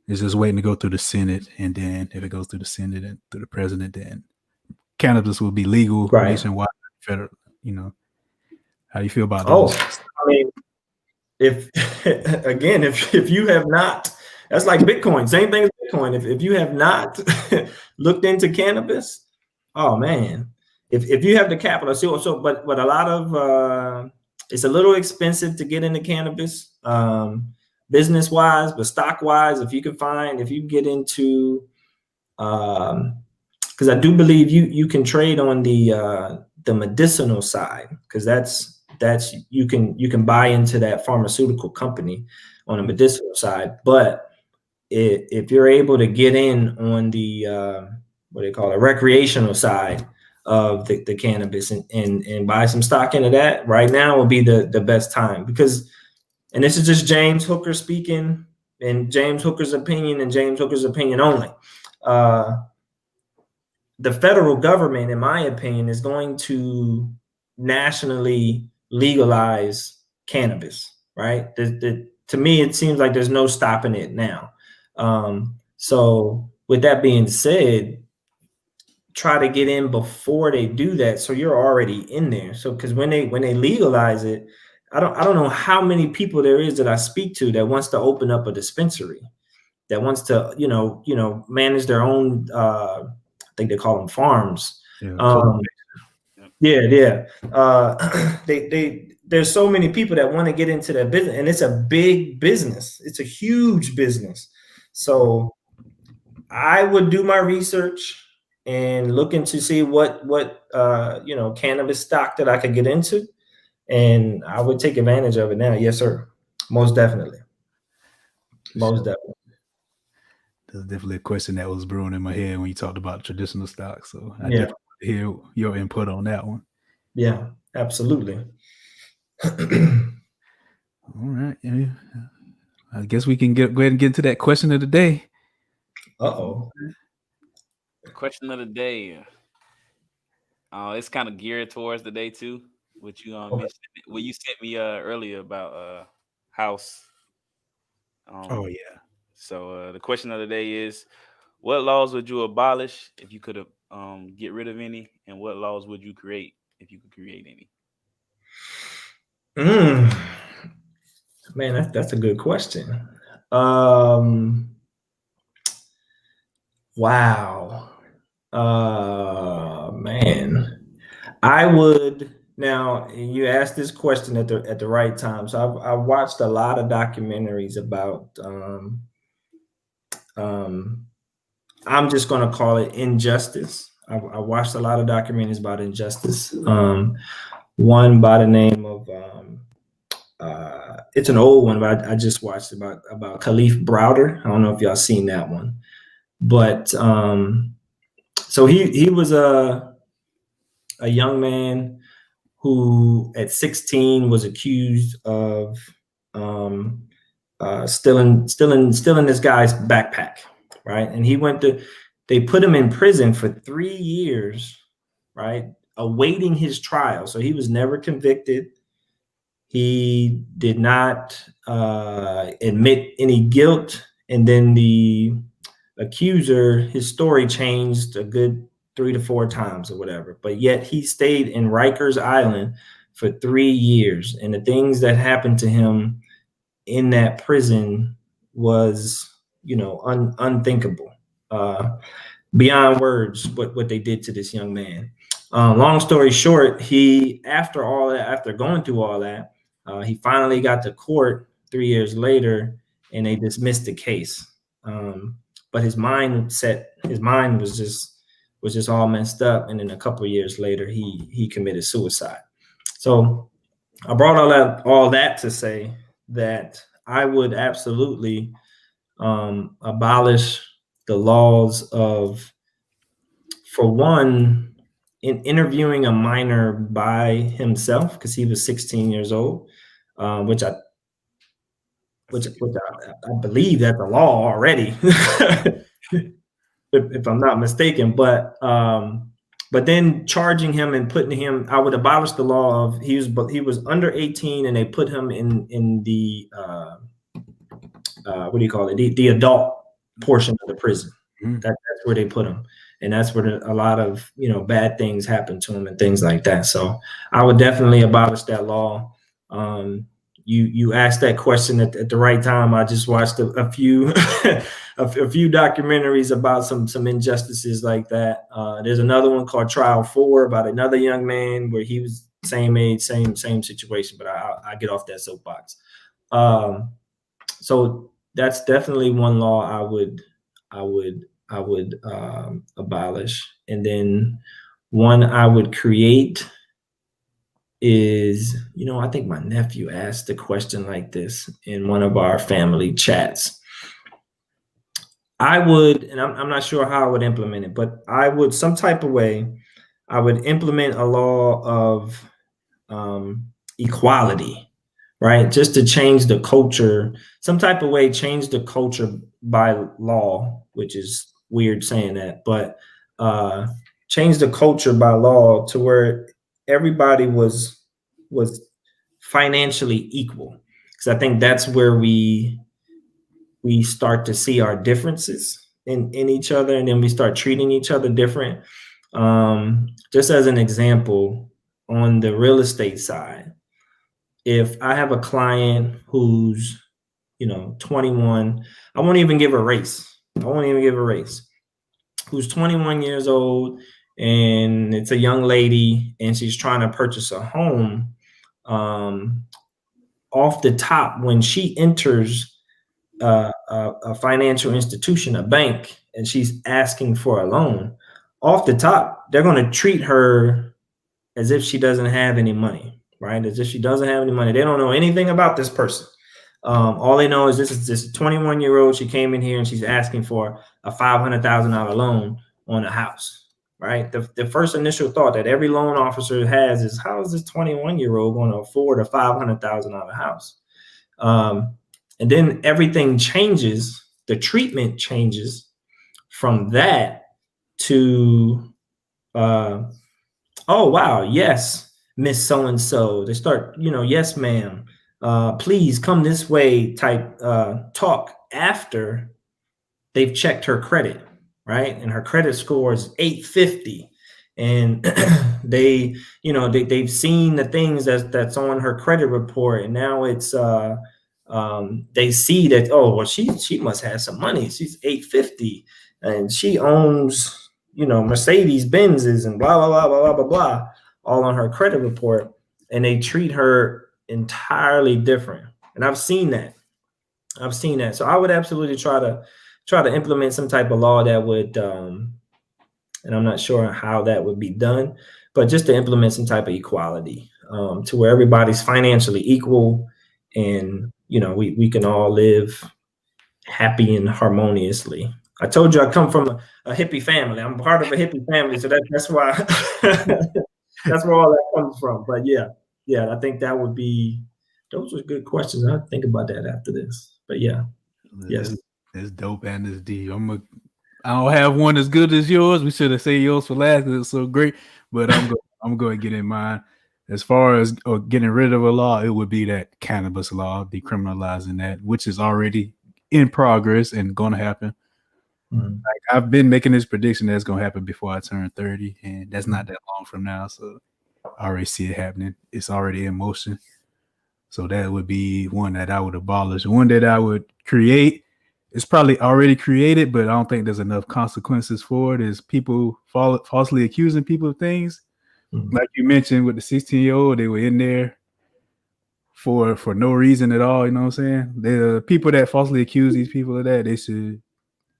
It's just waiting to go through the Senate, and then if it goes through the Senate and through the president, then cannabis will be legal nationwide. Federal, how do you feel about those? I mean, if you have not, that's like Bitcoin. Same thing as Bitcoin. If you have not looked into cannabis, oh man. If you have the capital, but a lot of it's a little expensive to get into cannabis, business wise, but stock wise, if you get into, because I do believe you can trade on the medicinal side, because that's you can buy into that pharmaceutical company on the medicinal side, but if you're able to get in on the what they call a recreational side of the cannabis and buy some stock into that, right now would be the best time, because, and this is just James Hooker speaking, and James Hooker's opinion, and James Hooker's opinion only. The federal government, in my opinion, is going to nationally legalize cannabis, right? To me, it seems like there's no stopping it now. So with that being said, try to get in before they do that, so you're already in there. So because when they legalize it, I don't know how many people there is that I speak to that wants to open up a dispensary, that wants to manage their own I think they call them farms. There's so many people that want to get into that business, and it's a big business. It's a huge business. So I would do my research and looking to see what cannabis stock that I could get into, and I would take advantage of it now. Yes, sir. Most definitely. Definitely. There's definitely a question that was brewing in my head when you talked about traditional stocks. So I definitely hear your input on that one. Yeah, absolutely. All right. Yeah. I guess we can go ahead and get into that question of the day. Uh-oh. Question of the day. It's kind of geared towards the day too. What you Okay. mentioned, what you sent me earlier about house. Oh, Um, yeah. so the question of the day is, what laws would you abolish if you could get rid of any, and what laws would you create if you could create any? Mm. Man, that's a good question. Um, wow. Man, I would now. You asked this question at the right time. So I've watched a lot of documentaries about. Um, I'm just going to call it injustice. I watched a lot of documentaries about injustice. One by the name of it's an old one, but I just watched about Khalif Browder. I don't know if y'all seen that one, but so he was a young man who at 16 was accused of um, stealing this guy's backpack, right? And they put him in prison for 3 years, right, awaiting his trial. So he was never convicted. He did not admit any guilt, and then the accuser, his story changed a good 3 to 4 times or whatever. But yet he stayed in Rikers Island for 3 years, and the things that happened to him in that prison was, unthinkable, beyond words. What they did to this young man. Long story short, after going through all that, he finally got to court 3 years later, and they dismissed the case. But his mind was just all messed up, and then a couple of years later, he committed suicide. So I brought all that to say that I would absolutely abolish the laws of, for one, in interviewing a minor by himself, because he was 16 years old, which I believe that's a law already, if I'm not mistaken. But then charging him and putting him, I would abolish the law of he was under 18, and they put him in the what do you call it, the adult portion of the prison. That's where they put him, and that's where a lot of bad things happen to him and things like that. So I would definitely abolish that law. You asked that question at the right time. I just watched a few a few documentaries about some injustices like that. There's another one called Trial 4 about another young man where he was same age, same situation. But I get off that soapbox. So that's definitely one law I would abolish. And then one I would create is, I think my nephew asked a question like this in one of our family chats. I would, and I'm not sure how I would implement it, but I would, some type of way, I would implement a law of equality, right? Just to change the culture, some type of way, change the culture by law, which is weird saying that, but change the culture by law to where everybody was financially equal. Because I think that's where we start to see our differences in each other, and then we start treating each other different. Just as an example, on the real estate side, if I have a client who's 21, I won't even give a race. Who's 21 years old, and it's a young lady, and she's trying to purchase a home. Off the top, when she enters a financial institution, a bank, and she's asking for a loan, off the top, they're going to treat her as if she doesn't have any money, right? As if she doesn't have any money. They don't know anything about this person. All they know is this is this 21-year-old. She came in here and she's asking for a $500,000 loan on a house, right? The first initial thought that every loan officer has is, how is this 21-year-old going to afford a $500,000 house? And then everything changes. The treatment changes from that to, oh, wow, yes, Miss So-and-so. They start, yes, ma'am, please come this way type talk after they've checked her credit, right? And her credit score is 850. And they've seen the things that's on her credit report, and now it's they see that, oh, well, she must have some money. She's 850, and she owns Mercedes Benzes and blah blah blah blah blah blah, all on her credit report, and they treat her entirely different. And I've seen that. So I would absolutely try to implement some type of law that would, and I'm not sure how that would be done, but just to implement some type of equality, to where everybody's financially equal, and we can all live happy and harmoniously. I told you I come from a hippie family. I'm part of a hippie family, so that's why that's where all that comes from. But yeah, I think that would be. Those are good questions. I'll think about that after this. But yeah, yes, it's dope and it's deep. I don't have one as good as yours. We should have saved yours for last because it's so great. But I'm going to get in mine. As far as getting rid of a law, it would be that cannabis law, decriminalizing that, which is already in progress and going to happen. Mm-hmm. Like, I've been making this prediction that's going to happen before I turn 30, and that's not that long from now. So I already see it happening. It's already in motion. So that would be one that I would abolish. One that I would create. It's probably already created, but I don't think there's enough consequences for it. Is people falsely accusing people of things. Mm-hmm. Like you mentioned with the 16-year-old, they were in there for no reason at all. You know what I'm saying? The people that falsely accuse these people of that, they should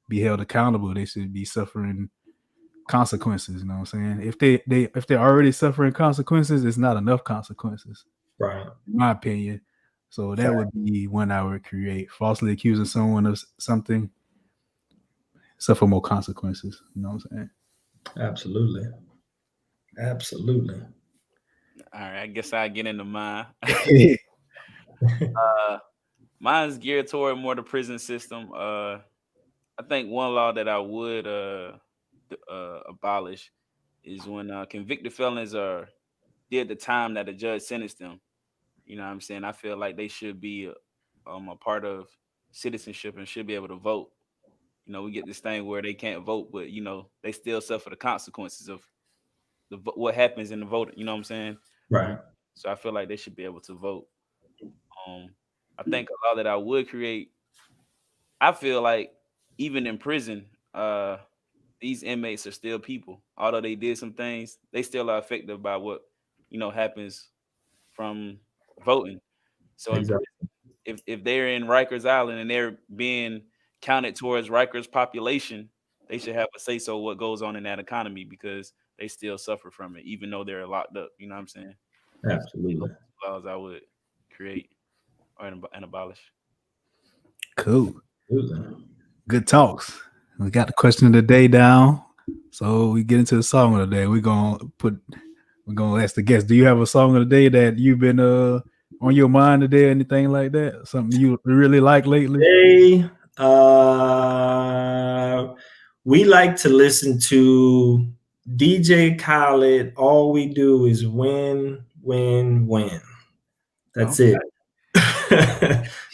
be held accountable. They should be suffering consequences. You know what I'm saying? If they're already suffering consequences, it's not enough consequences. Right. In my opinion. So that would be one I would create. Falsely accusing someone of something, suffer more consequences. You know what I'm saying? Absolutely. All right, I guess I get into mine. Mine's geared toward more the prison system. I think one law that I would abolish is when convicted felons did the time that the judge sentenced them. You know what I'm saying? I feel like they should be a part of citizenship and should be able to vote. We get this thing where they can't vote, but they still suffer the consequences of what happens in the vote. You know what I'm saying? Right. So I feel like they should be able to vote. I think a law that I would create. I feel like even in prison, these inmates are still people. Although they did some things, they still are affected by what happens from voting. So exactly. if they're in Rikers Island and they're being counted towards Rikers population, they should have a say so what goes on in that economy because they still suffer from it, even though they're locked up. You know what I'm saying? Absolutely. Laws I would create and abolish. Cool. Good talks. We got the question of the day down. So we get into the song of the day. We're gonna ask the guest, do you have a song of the day that you've been on your mind today, or anything like that? Something you really like lately? Today, we like to listen to DJ Khaled. All we do is win, win, win. That's it.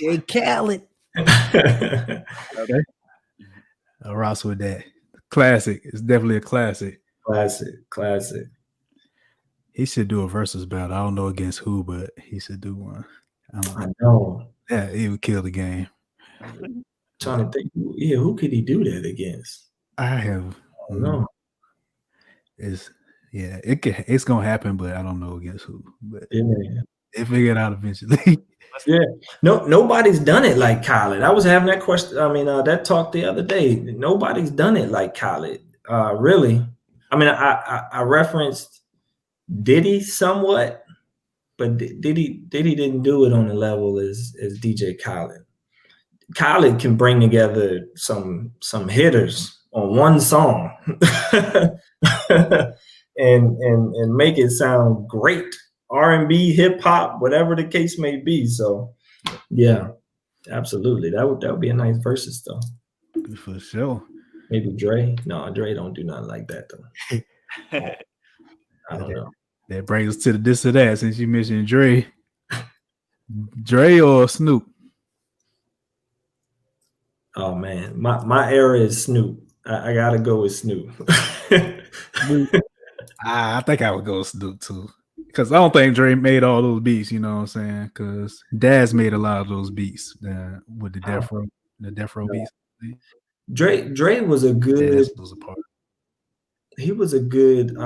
DJ Khaled. Okay. I'll rock with that. Classic. It's definitely a classic. Classic. He should do a versus battle. I don't know against who, but he should do one. I know. Yeah, he would kill the game. Trying to think. Yeah, who could he do that against? I don't know. It's gonna happen, but I don't know against who. But they figure it out eventually. Yeah. Nobody's done it like Khaled. I was having that question. I mean, that talk the other day. Nobody's done it like Khaled. Really. I mean, I referenced Diddy somewhat, but Diddy didn't do it on the level as DJ Khaled. Khaled can bring together some hitters on one song and make it sound great. R&B, hip hop, whatever the case may be. So Yeah, absolutely. That would be a nice versus though. For sure. Maybe Dre. No, Dre don't do nothing like that though. I don't know. That brings us to the this or that. Since you mentioned Dre or Snoop? Oh man, my era is Snoop. I gotta go with Snoop. I think I would go with Snoop too. Because I don't think Dre made all those beats, you know what I'm saying? Because Daz made a lot of those beats with the Death Row beats. Dre was a good. Daz was a part. He was a good.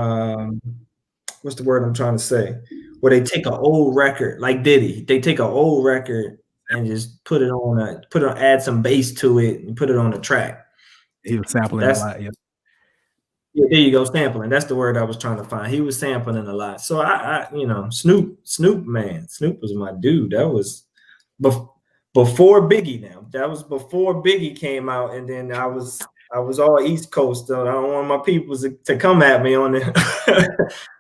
What's the word I'm trying to say? Where they take an old record, like Diddy. They take an old record and just add some bass to it and put it on a track. He was sampling a lot. Yeah, there you go, sampling. That's the word I was trying to find. He was sampling a lot. So I Snoop, man, Snoop was my dude. That was before Biggie. Now that was before Biggie came out, and then I was all East Coast. So I don't want my people to come at me on it.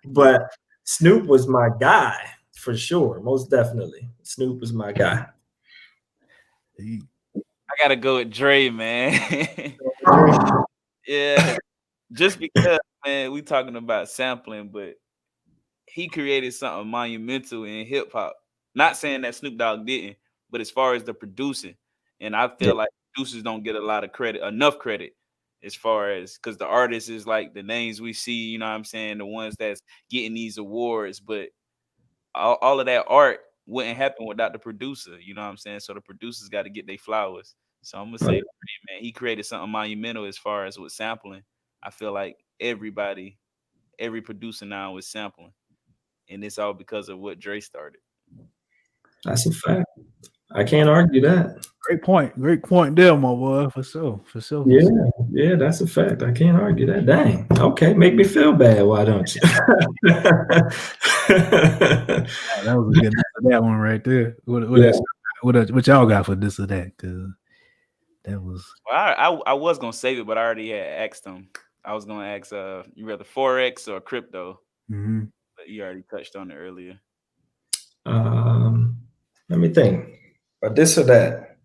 But Snoop was my guy for sure, most definitely. Snoop was my guy. I gotta go with Dre, man. Yeah. Just because, man, we talking about sampling, but he created something monumental in hip hop. Not saying that Snoop Dogg didn't, but as far as the producing, and I feel like producers don't get enough credit, as far as because the artists is like the names we see, you know what I'm saying, the ones that's getting these awards, but all of that art wouldn't happen without the producer, you know what I'm saying? So the producers got to get their flowers. So I'm gonna say, man, he created something monumental as far as with sampling. I feel like every producer now is sampling, and it's all because of what Dre started. That's a fact. I can't argue that. Great point there, my boy. For sure. Yeah, that's a fact. I can't argue that. Dang. Okay, make me feel bad. Why don't you? That was a good that one right there. What y'all got for this or that? Because that was. Well, I was gonna save it, but I already had asked them. I was gonna ask, you rather Forex or crypto? Mm-hmm. But you already touched on it earlier. Let me think. But this or that.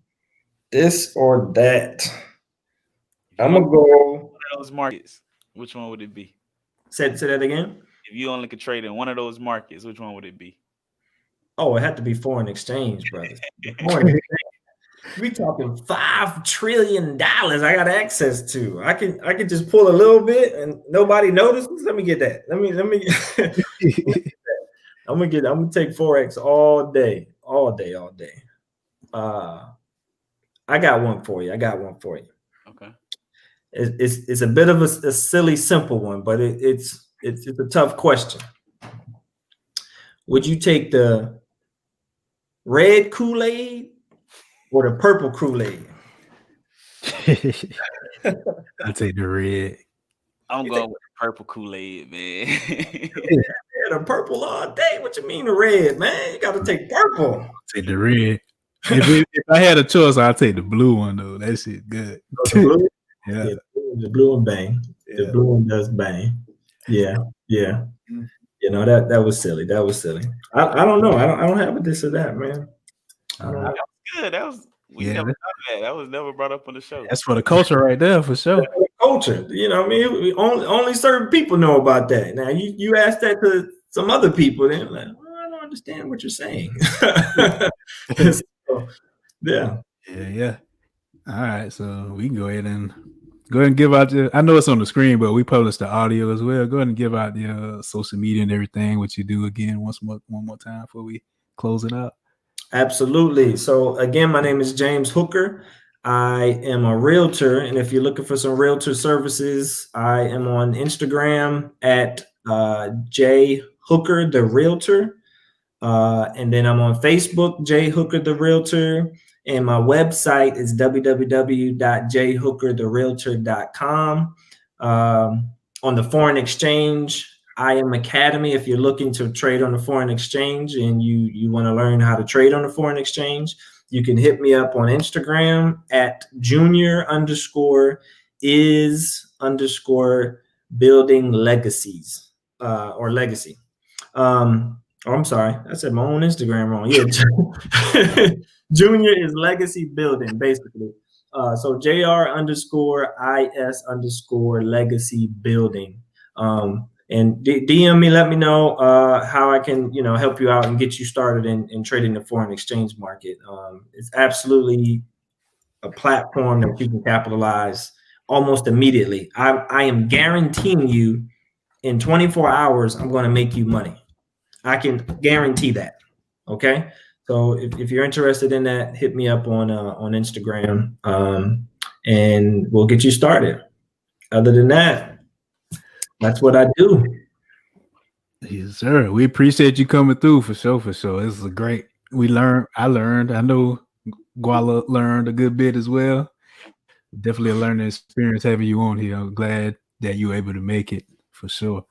This or that. I'm gonna go one of those markets. Which one would it be? Say that again. If you only could trade in one of those markets, which one would it be? Oh, it had to be foreign exchange, brothers. We talking $5 trillion I got access to. I can just pull a little bit and nobody notices. Let me get that. Let me I'm gonna take Forex all day. I got one for you. Okay. It's a bit of a silly, simple one, but it's a tough question. Would you take the red Kool-Aid or the purple Kool-Aid? I'll take the red. I'm going with the purple Kool-Aid, man. The purple all day. What you mean the red, man? You got to take purple. I'll take the red. If I had a choice, I'd take the blue one though. That shit good. The blue? Yeah. The blue one bang. Yeah. The blue one does bang. Yeah. You know, that was silly. I don't know. I don't have a this or that, man. That was good. That was never done that. That was never brought up on the show. That's for the culture right there, for sure. Culture. You know what I mean? Only certain people know about that. Now you ask that to some other people, then like, well, I don't understand what you're saying. So, yeah. All right, so we can go ahead and give out I know it's on the screen, but we publish the audio as well. Go ahead and give out the social media and everything, what you do again one more time before we close it out. Absolutely. So again, my name is James Hooker. I am a realtor, and if you're looking for some realtor services, I am on Instagram at J Hooker the Realtor, and then I'm on Facebook, J Hooker the Realtor, and my website is www.jhookertherealtor.com. On the foreign exchange, I Am Academy. If you're looking to trade on the foreign exchange and you want to learn how to trade on the foreign exchange, you can hit me up on Instagram at junior_is_building legacies or legacy. Oh, I'm sorry. I said my own Instagram wrong. Yeah. Junior is legacy building, basically. So JR_IS_legacy building. And DM me, let me know how I can, help you out and get you started in trading the foreign exchange market. It's absolutely a platform that you can capitalize almost immediately. I am guaranteeing you in 24 hours, I'm going to make you money. I can guarantee that. Okay. So if you're interested in that, hit me up on Instagram, and we'll get you started. Other than that, that's what I do. Yes, sir. We appreciate you coming through for sure. For sure. This is a great. I learned. I know Guala learned a good bit as well. Definitely a learning experience having you on here. I'm glad that you were able to make it for sure.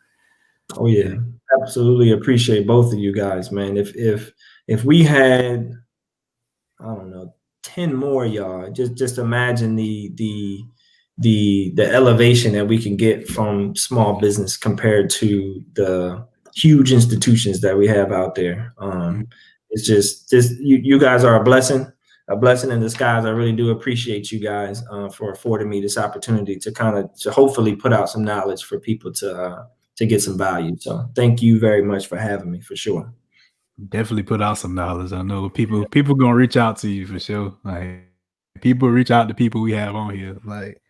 Oh yeah, absolutely appreciate both of you guys, man. If we had, I don't know, 10 more y'all, just imagine the elevation that we can get from small business compared to the huge institutions that we have out there. It's just you guys are a blessing in disguise. I really do appreciate you guys for affording me this opportunity to hopefully put out some knowledge for people to get some value. So thank you very much for having me, for sure. Definitely put out some knowledge. I know people gonna reach out to you for sure. Like people reach out to people we have on here. Like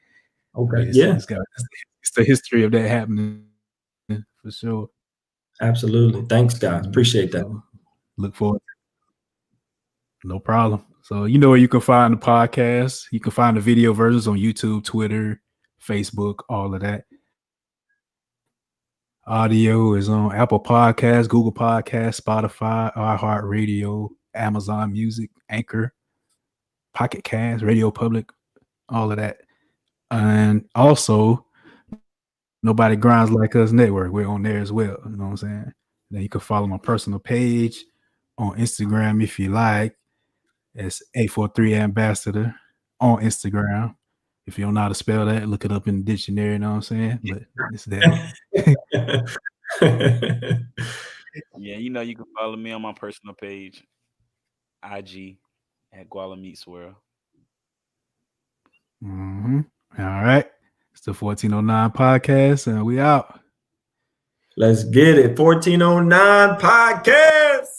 okay, yeah, it's the history of that happening for sure. Absolutely. Thanks, guys. Appreciate that. So, look forward. No problem. So you know where you can find the podcast. You can find the video versions on YouTube, Twitter, Facebook, all of that. Audio is on Apple Podcasts, Google Podcasts, Spotify, iHeartRadio, Amazon Music, Anchor, Pocket Cast, Radio Public, all of that. And also, Nobody Grinds Like Us Network. We're on there as well. You know what I'm saying? Then you can follow my personal page on Instagram if you like. It's 843 Ambassador on Instagram. If you don't know how to spell that, look it up in the dictionary. You know what I'm saying? But it's there. Yeah, you can follow me on my personal page, IG at GualaMeetsWorld. Mm-hmm. All right. It's the 1409 podcast, and we out. Let's get it. 1409 podcast.